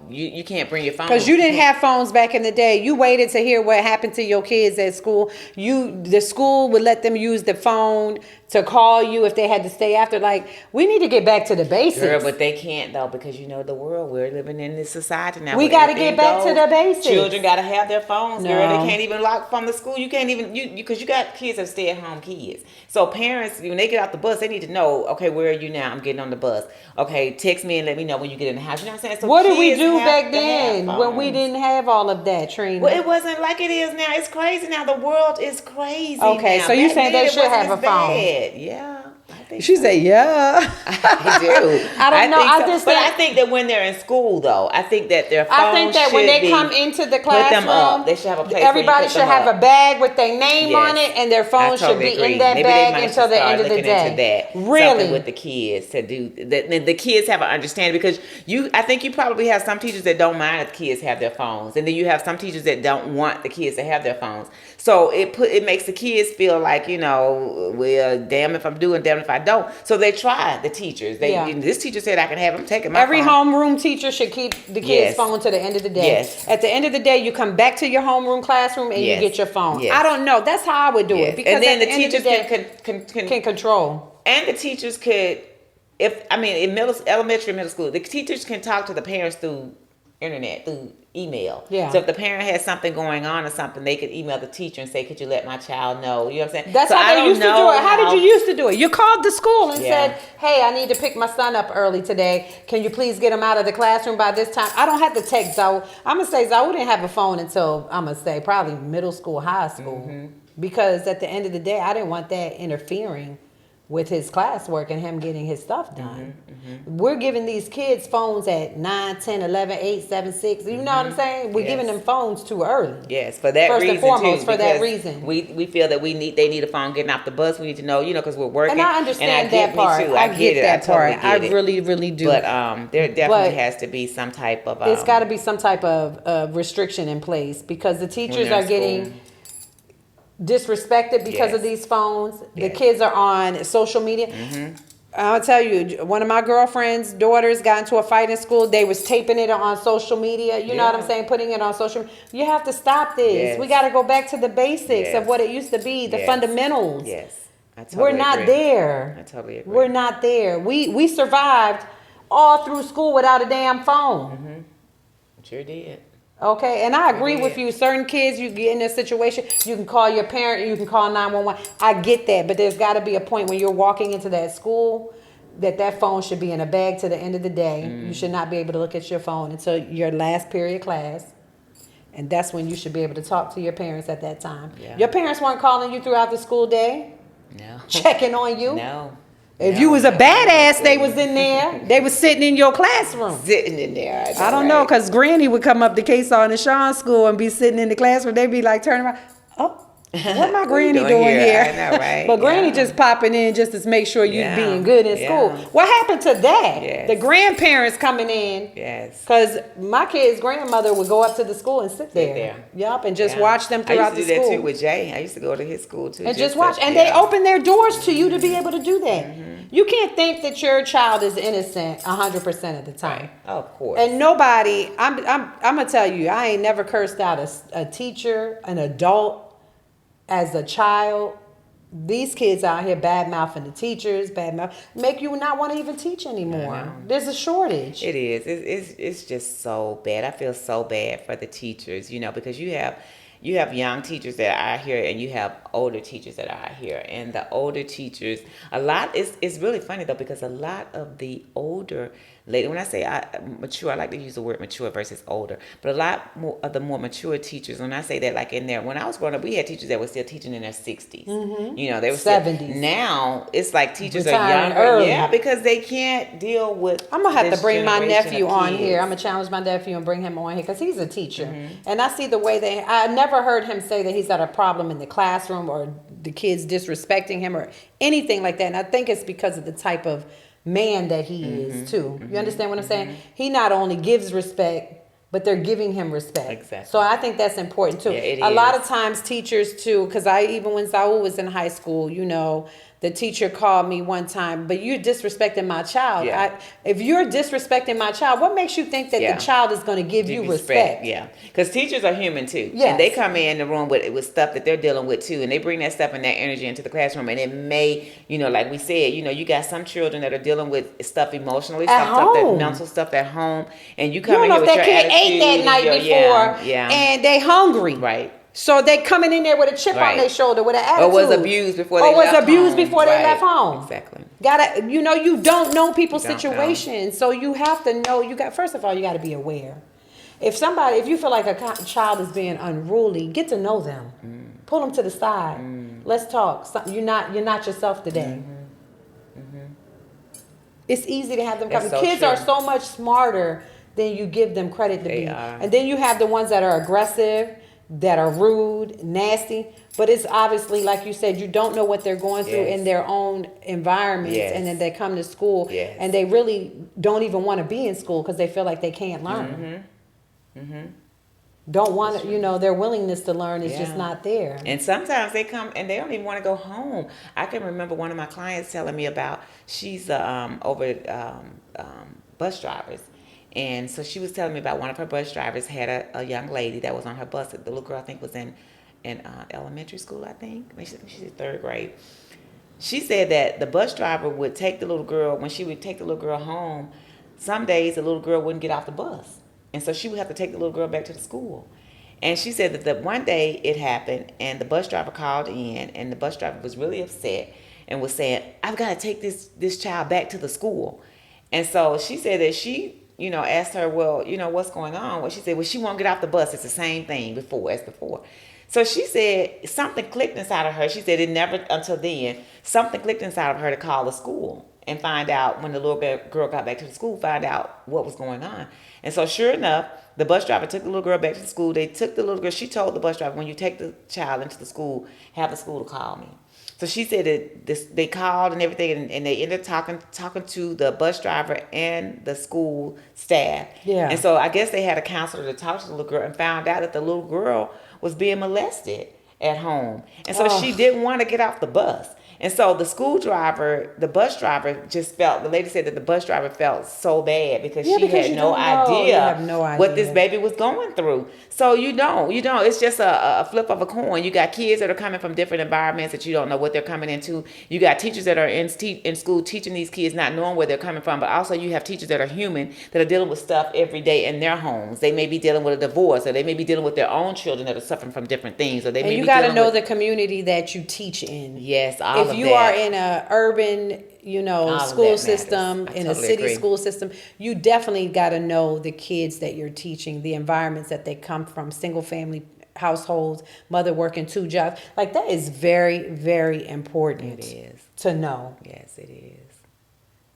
you can't bring your phone. Because you didn't have phones back in the day. You waited to hear what happened to your kids at school. The school would let them use the phone to call you if they had to stay after. Like, we need to get back to the basics. Girl, but they can't though, because the world we're living in this society now. We where got to everything get back to goes. the basics. Children got to have their phones. No. Girl, they can't even lock from the school. You can't even because you got kids that stay at home kids. So parents, when they get out the bus, they need to know. Okay, where are you now? I'm getting on the bus. Okay, text me and let me know when you get in the house. You know what I'm saying? So what did we kids do have back to then have when we phones. didn't have all of that, Trina? Well, it wasn't like it is now. It's crazy now. The world is crazy. Okay, now. so you Back saying then, they it should wasn't have as a phone? bad. Yeah. I think She so. said, yeah. I do. I don't know. think I so. just but think- I think that when they're in school, though, I think that their phones I think that when should they be- come into the put classroom, them up. They should have a place everybody where you put should them have up. a bag with their name Yes. on it, and their I phone should totally be agree. in that Maybe bag they might until the start end of the looking into day. that. Really, Something with the kids to do. The kids have an understanding because I think you probably have some teachers that don't mind if kids have their phones, and then you have some teachers that don't want the kids to have their phones. So it makes the kids feel like well, damn if I'm doing, damn if I don't. So they try the teachers. This teacher said I can have them taking my every phone. homeroom teacher should keep the kids' Yes. phone to the end of the day. Yes. At the end of the day, you come back to your homeroom classroom and Yes. you get your phone. Yes. I don't know. That's how I would do Yes. it. Because And then at the end of teachers day, can control. and the teachers could, in elementary, middle school, the teachers can talk to the parents through internet, through email. Yeah. So if the parent has something going on or something, they could email the teacher and say, "Could you let my child know?" You know what I'm saying? That's so how I they don't used to do know it. How did you used to do it? You called the school and Yeah. said, "Hey, I need to pick my son up early today. Can you please get him out of the classroom by this time?" I don't have to text Zoe. I'm gonna say Zoe didn't have a phone until I'm gonna say probably middle school, high school, because at the end of the day, I didn't want that interfering with his classwork and him getting his stuff done. We're giving these kids phones at 9, 10, 11, 8, 7, 6. You know what I'm saying? We're Yes. giving them phones too early. Yes, for that First reason and foremost, too, for that because reason. we feel that they need a phone getting off the bus. We need to know, because we're working. And I understand that me part. too. I get get it. that part. Totally I get it. really, really do. But there definitely But has to be some type of. It's got to be some type of restriction in place because the teachers they're are in getting school. disrespected because of Yes. these phones. The Yes. kids are on social media. I'll tell you, one of my girlfriend's daughters got into a fight in school. They was taping it on social media. You know what I'm Yeah. saying? Putting it on social. You have to stop this. Yes. We got to go back to the basics Yes. of what it used to be, the Yes. fundamentals. Yes, I totally We're not agree. there. I totally agree. We're not there. We survived all through school without a damn phone. Sure did. Okay, and I agree Yeah. with you. Certain kids, you get in a situation, you can call your parent, you can call 911. I get that, but there's got to be a point when you're walking into that school that phone should be in a bag to the end of the day. You should not be able to look at your phone until your last period class. And that's when you should be able to talk to your parents at that time. Yeah. Your parents weren't calling you throughout the school day, No. checking on you. No. If No. you was a badass, they was in there. They was sitting in your classroom. Sitting in there. I don't know, because Granny would come up to K-Saw in the Sean school and be sitting in the classroom. They'd be like, turning around. Oh, what my Granny doing doing here? here? I know, right? But Granny Yeah. just popping in just to make sure you Yeah. being good in school. Yeah. What happened to that? Yes. The grandparents coming in. Yes. Because my kid's grandmother would go up to the school and sit there. there. Yup, and just Yeah. watch them throughout I the used to do school. that too with Jay. I used to go to his school too. And just watch. And they open their doors to you to be able to do that. You can't think that your child is innocent 100% of the time. Right. Oh, of course. And nobody, I'm gonna tell you, I ain't never cursed out a teacher, an adult, as a child. These kids out here bad mouthing the teachers, make you not want to even teach anymore. There's a shortage. It is. It's just so bad. I feel so bad for the teachers, because you have young teachers that are out here and you have older teachers that are out here. And the older teachers, it's really funny though, because a lot of the older lady, when I say mature, I like to use the word mature versus older, but a lot more of the more mature teachers, when I say that, like in there, when I was growing up, we had teachers that were still teaching in their 60s. They were 70s. Now it's like teachers Retiring are younger. early. Yeah, because they can't deal with I'm gonna have this to bring my generation nephew of on kids. here. I'm gonna challenge my nephew and bring him on here because he's a teacher, and I see the way I never heard him say that he's got a problem in the classroom or the kids disrespecting him or anything like that. And I think it's because of the type of man that he is too. You understand what I'm saying? He not only gives respect, but they're giving him respect. Exactly. So I think that's important too. Yeah, it A lot is. of times teachers too, because even when Saul was in high school, the teacher called me one time, but you're disrespecting my child. Yeah. If you're disrespecting my child, what makes you think that Yeah. the child is going to give you respect? Yeah, because teachers are human too, Yes. and they come in the room with stuff that they're dealing with too, and they bring that stuff and that energy into the classroom, and it may, like we said, you got some children that are dealing with stuff emotionally, At stuff that home. mental stuff at home, and you You come don't in know here if with that your kid attitude ate that night and before, yeah, and they hungry. right. So they coming in there with a chip on Right. their shoulder with an attitude. Or was abused before they left they home. left home. Exactly. You don't know people's You don't situations, so you have to know. First of all, you got to be aware. If you feel like a child is being unruly, get to know them. Pull them to the side. Let's talk. You're not yourself today. It's easy to have them come. So Kids true. are so much smarter than you give them credit to They be. are. And then you have the ones that are aggressive, that are rude, nasty. But it's obviously, like you said, you don't know what they're going through Yes. in their own environments. Yes. And then they come to school Yes. and they really don't even want to be in school because they feel like they can't learn. Don't want to, their willingness to learn is just Yeah. not there. And sometimes they come and they don't even want to go home. I can remember one of my clients telling me about she's over bus drivers. And so she was telling me about one of her bus drivers had a young lady that was on her bus. The little girl, I think, was in elementary school, I think. Maybe she's in third grade. She said that the bus driver would take the little girl, when she would take the little girl home, some days the little girl wouldn't get off the bus. And so she would have to take the little girl back to the school. And she said that one day it happened and the bus driver called in and the bus driver was really upset and was saying, I've got to take this child back to the school. And so she said that she, asked her, well, what's going on? Well, she said, well, she won't get off the bus. It's the same thing as before. So she said something clicked inside of her. She said it never, until then, something clicked inside of her to call the school and find out when the little girl got back to the school, find out what was going on. And so sure enough, the bus driver took the little girl back to the school. They took the little girl. She told the bus driver, when you take the child into the school, have the school to call me. So she said that they called and everything, and they ended up talking to the bus driver and the school staff. Yeah. And so I guess they had a counselor to talk to the little girl and found out that the little girl was being molested at home. And so she didn't want to get off the bus. And so the bus driver just felt, the lady said that the bus driver felt so bad because she had no idea what this baby was going through. So you don't. It's just a flip of a coin. You got kids that are coming from different environments that you don't know what they're coming into. You got teachers that are in school teaching these kids not knowing where they're coming from, but also you have teachers that are human that are dealing with stuff every day in their homes. They may be dealing with a divorce, or they may be dealing with their own children that are suffering from different things, or they may be dealing with... And you got to know the community that you teach in. Yes, if you are in a urban, school system, in a city agree. school system, you definitely got to know the kids that you're teaching, the environments that they come from, single family households, mother working 2 jobs. Like, that is very, very important. It is. To know. Yes, it is.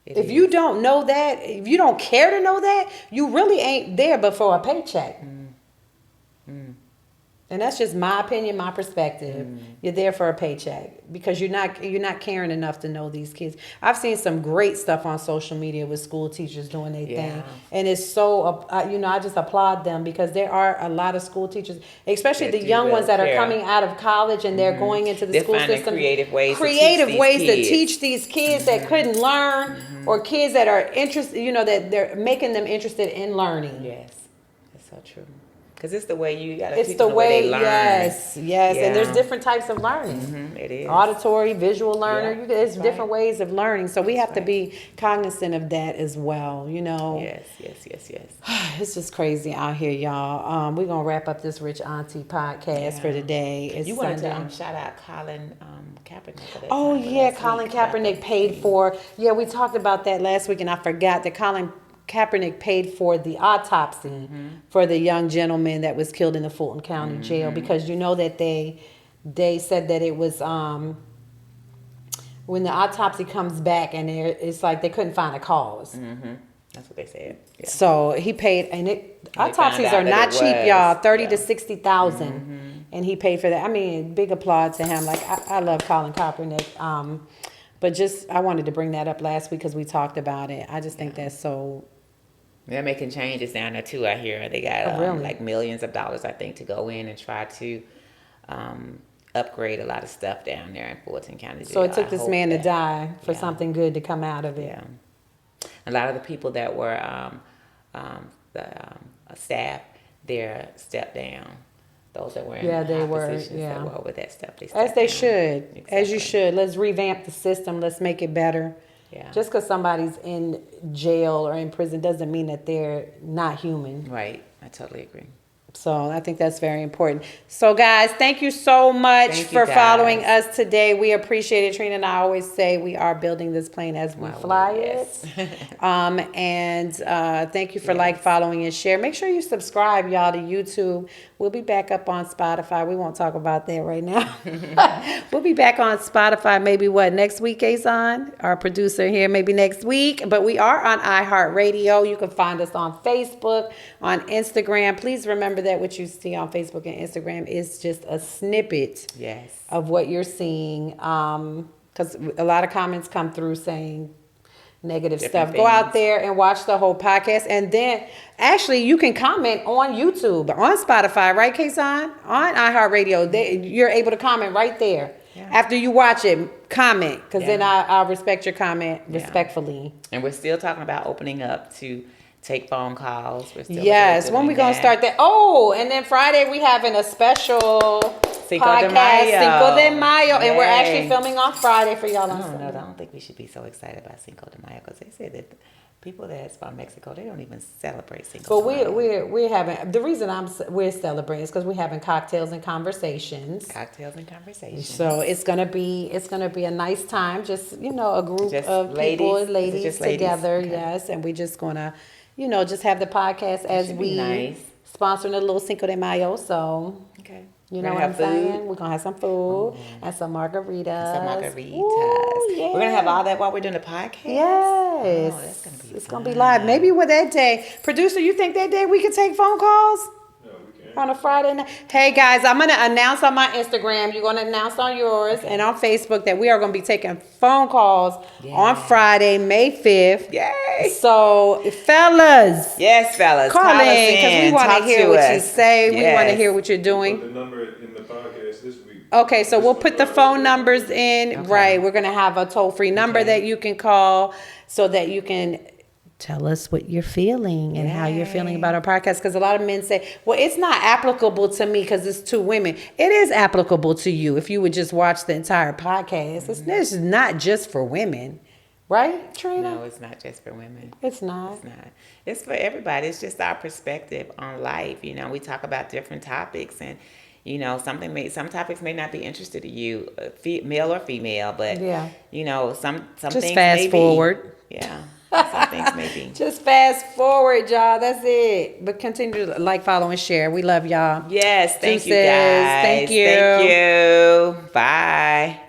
If you don't know that, if you don't care to know that, you really ain't there but for a paycheck. And that's just my opinion, my perspective. You're there for a paycheck because you're not caring enough to know these kids. I've seen some great stuff on social media with school teachers doing their thing, and it's so I just applaud them because there are a lot of school teachers, especially the young ones that are coming out of college and they're going into the school system. Creative ways to teach these kids that couldn't learn, or kids that are interested. That they're making them interested in learning. Yes, that's so true. Because it's the way you got to It's teach the them the way they learn. Yes. Yeah. And there's different types of learning. It is. Auditory, visual learner. Yeah, There's that's different right. ways of learning. So we That's have to be cognizant of that as well, Yes. It's just crazy out here, y'all. We're going to wrap up this Ritch Auntie podcast for today. It's You wanted Sunday. to shout out Colin Kaepernick for that. Oh, time, but yeah, last Colin week about Kaepernick the- paid for... Yeah, we talked about that last week, and I forgot that Colin Kaepernick paid for the autopsy for the young gentleman that was killed in the Fulton County jail, because that they said that it was when the autopsy comes back and it's like they couldn't find a cause. That's what they said. Yeah. So he paid, and autopsies found are out not that it cheap, was. y'all. 30 Yeah. to 60,000, and he paid for that. I mean, big applaud to him. Like I love Colin Kaepernick. But I wanted to bring that up last week because we talked about it. I just think that's so They're making changes down there too. I hear they got Oh, really? like millions of dollars, I think, to go in and try to um, upgrade a lot of stuff down there in Fulton County So it Jail. took I this hope man to that, die for yeah, something good to come out of it. yeah. A lot of the people that were the staff there stepped down. Those that were in Yeah, they high were, positions yeah. that were over that stuff, they As stepped they down. should. As you Exactly. should. Let's revamp the system. Let's make it better. Yeah. Just because somebody's in jail or in prison doesn't mean that they're not human. Right. I totally agree. So I think that's very important. So guys, thank you so much Thank you, for guys. following us today. We appreciate it. Trina and I always say we are building this plane as we Wow, fly yes. it. And thank you for Yes. following, and share. Make sure you subscribe, y'all, to YouTube. We'll be back up on Spotify. We won't talk about that right now. We'll be back on Spotify maybe next week, Azon, our producer here, maybe next week. But we are on iHeartRadio. You can find us on Facebook, on Instagram. Please remember that what you see on Facebook and Instagram is just a snippet Yes. of what you're seeing. Because a lot of comments come through saying negative Different stuff. Go out things. there and watch the whole podcast. And then actually you can comment on YouTube, on Spotify, right, Kason? On iHeartRadio. You're able to comment right there. Yeah. After you watch it, comment. Because then Yeah. I'll respect your comment Yeah. respectfully. And we're still talking about opening up to take phone calls. We're still Yes, when we gonna start that? Oh, and then Friday we having a special Cinco de podcast, Mayo. Cinco de Mayo, and we're actually Yay. filming on Friday for y'all. I On don't know. I Sunday. don't think we should be so excited about Cinco de Mayo because they said that people that's from Mexico, they don't even celebrate Cinco But de Mayo. we're having the reason we're celebrating is because we're having cocktails and conversations. Cocktails and conversations. So it's gonna be a nice time. Just a group Just of ladies? people, Is it ladies just ladies? together. Okay. Yes, and we just gonna just have the podcast as should be we nice. sponsoring a little Cinco de Mayo. So. Okay. You We're know gonna what I'm have saying? We're gonna have some food and some margaritas. Some margaritas. Ooh, yeah. We're gonna have all that while we're doing the podcast. Yes. Oh, that's gonna be It's fun. gonna be live. Maybe with that day. Producer, you think that day we could take phone calls? Yeah, we can. On a Friday night. Hey guys, I'm gonna announce on my Instagram. You're gonna announce on yours and on Facebook that we are gonna be taking phone calls on Friday, May 5th. Yay! So, fellas, Yes, fellas. call us in because we want Talk to hear to what us. you say. We want to Yes. hear what you're Put doing. the number in the podcast this week. Okay, so we'll put the phone numbers in. Okay. Right, we're gonna have a toll-free number Okay. that you can call so that you can tell us what you're feeling and how you're feeling Yay. about our podcast. Because a lot of men say, well, it's not applicable to me because it's two women. It is applicable to you if you would just watch the entire podcast. This is not just for women, right, Trina? No, it's not just for women. It's not. It's not. It's for everybody. It's just our perspective on life. We talk about different topics, and some topics may not be interested to you, male or female, but Yeah. some Just things fast may be. forward. Yeah, some things may be. Just fast forward, y'all. That's it. But continue to follow, and share. We love y'all. Yes, thank you Deuces. guys. Thank you. Thank you. Bye.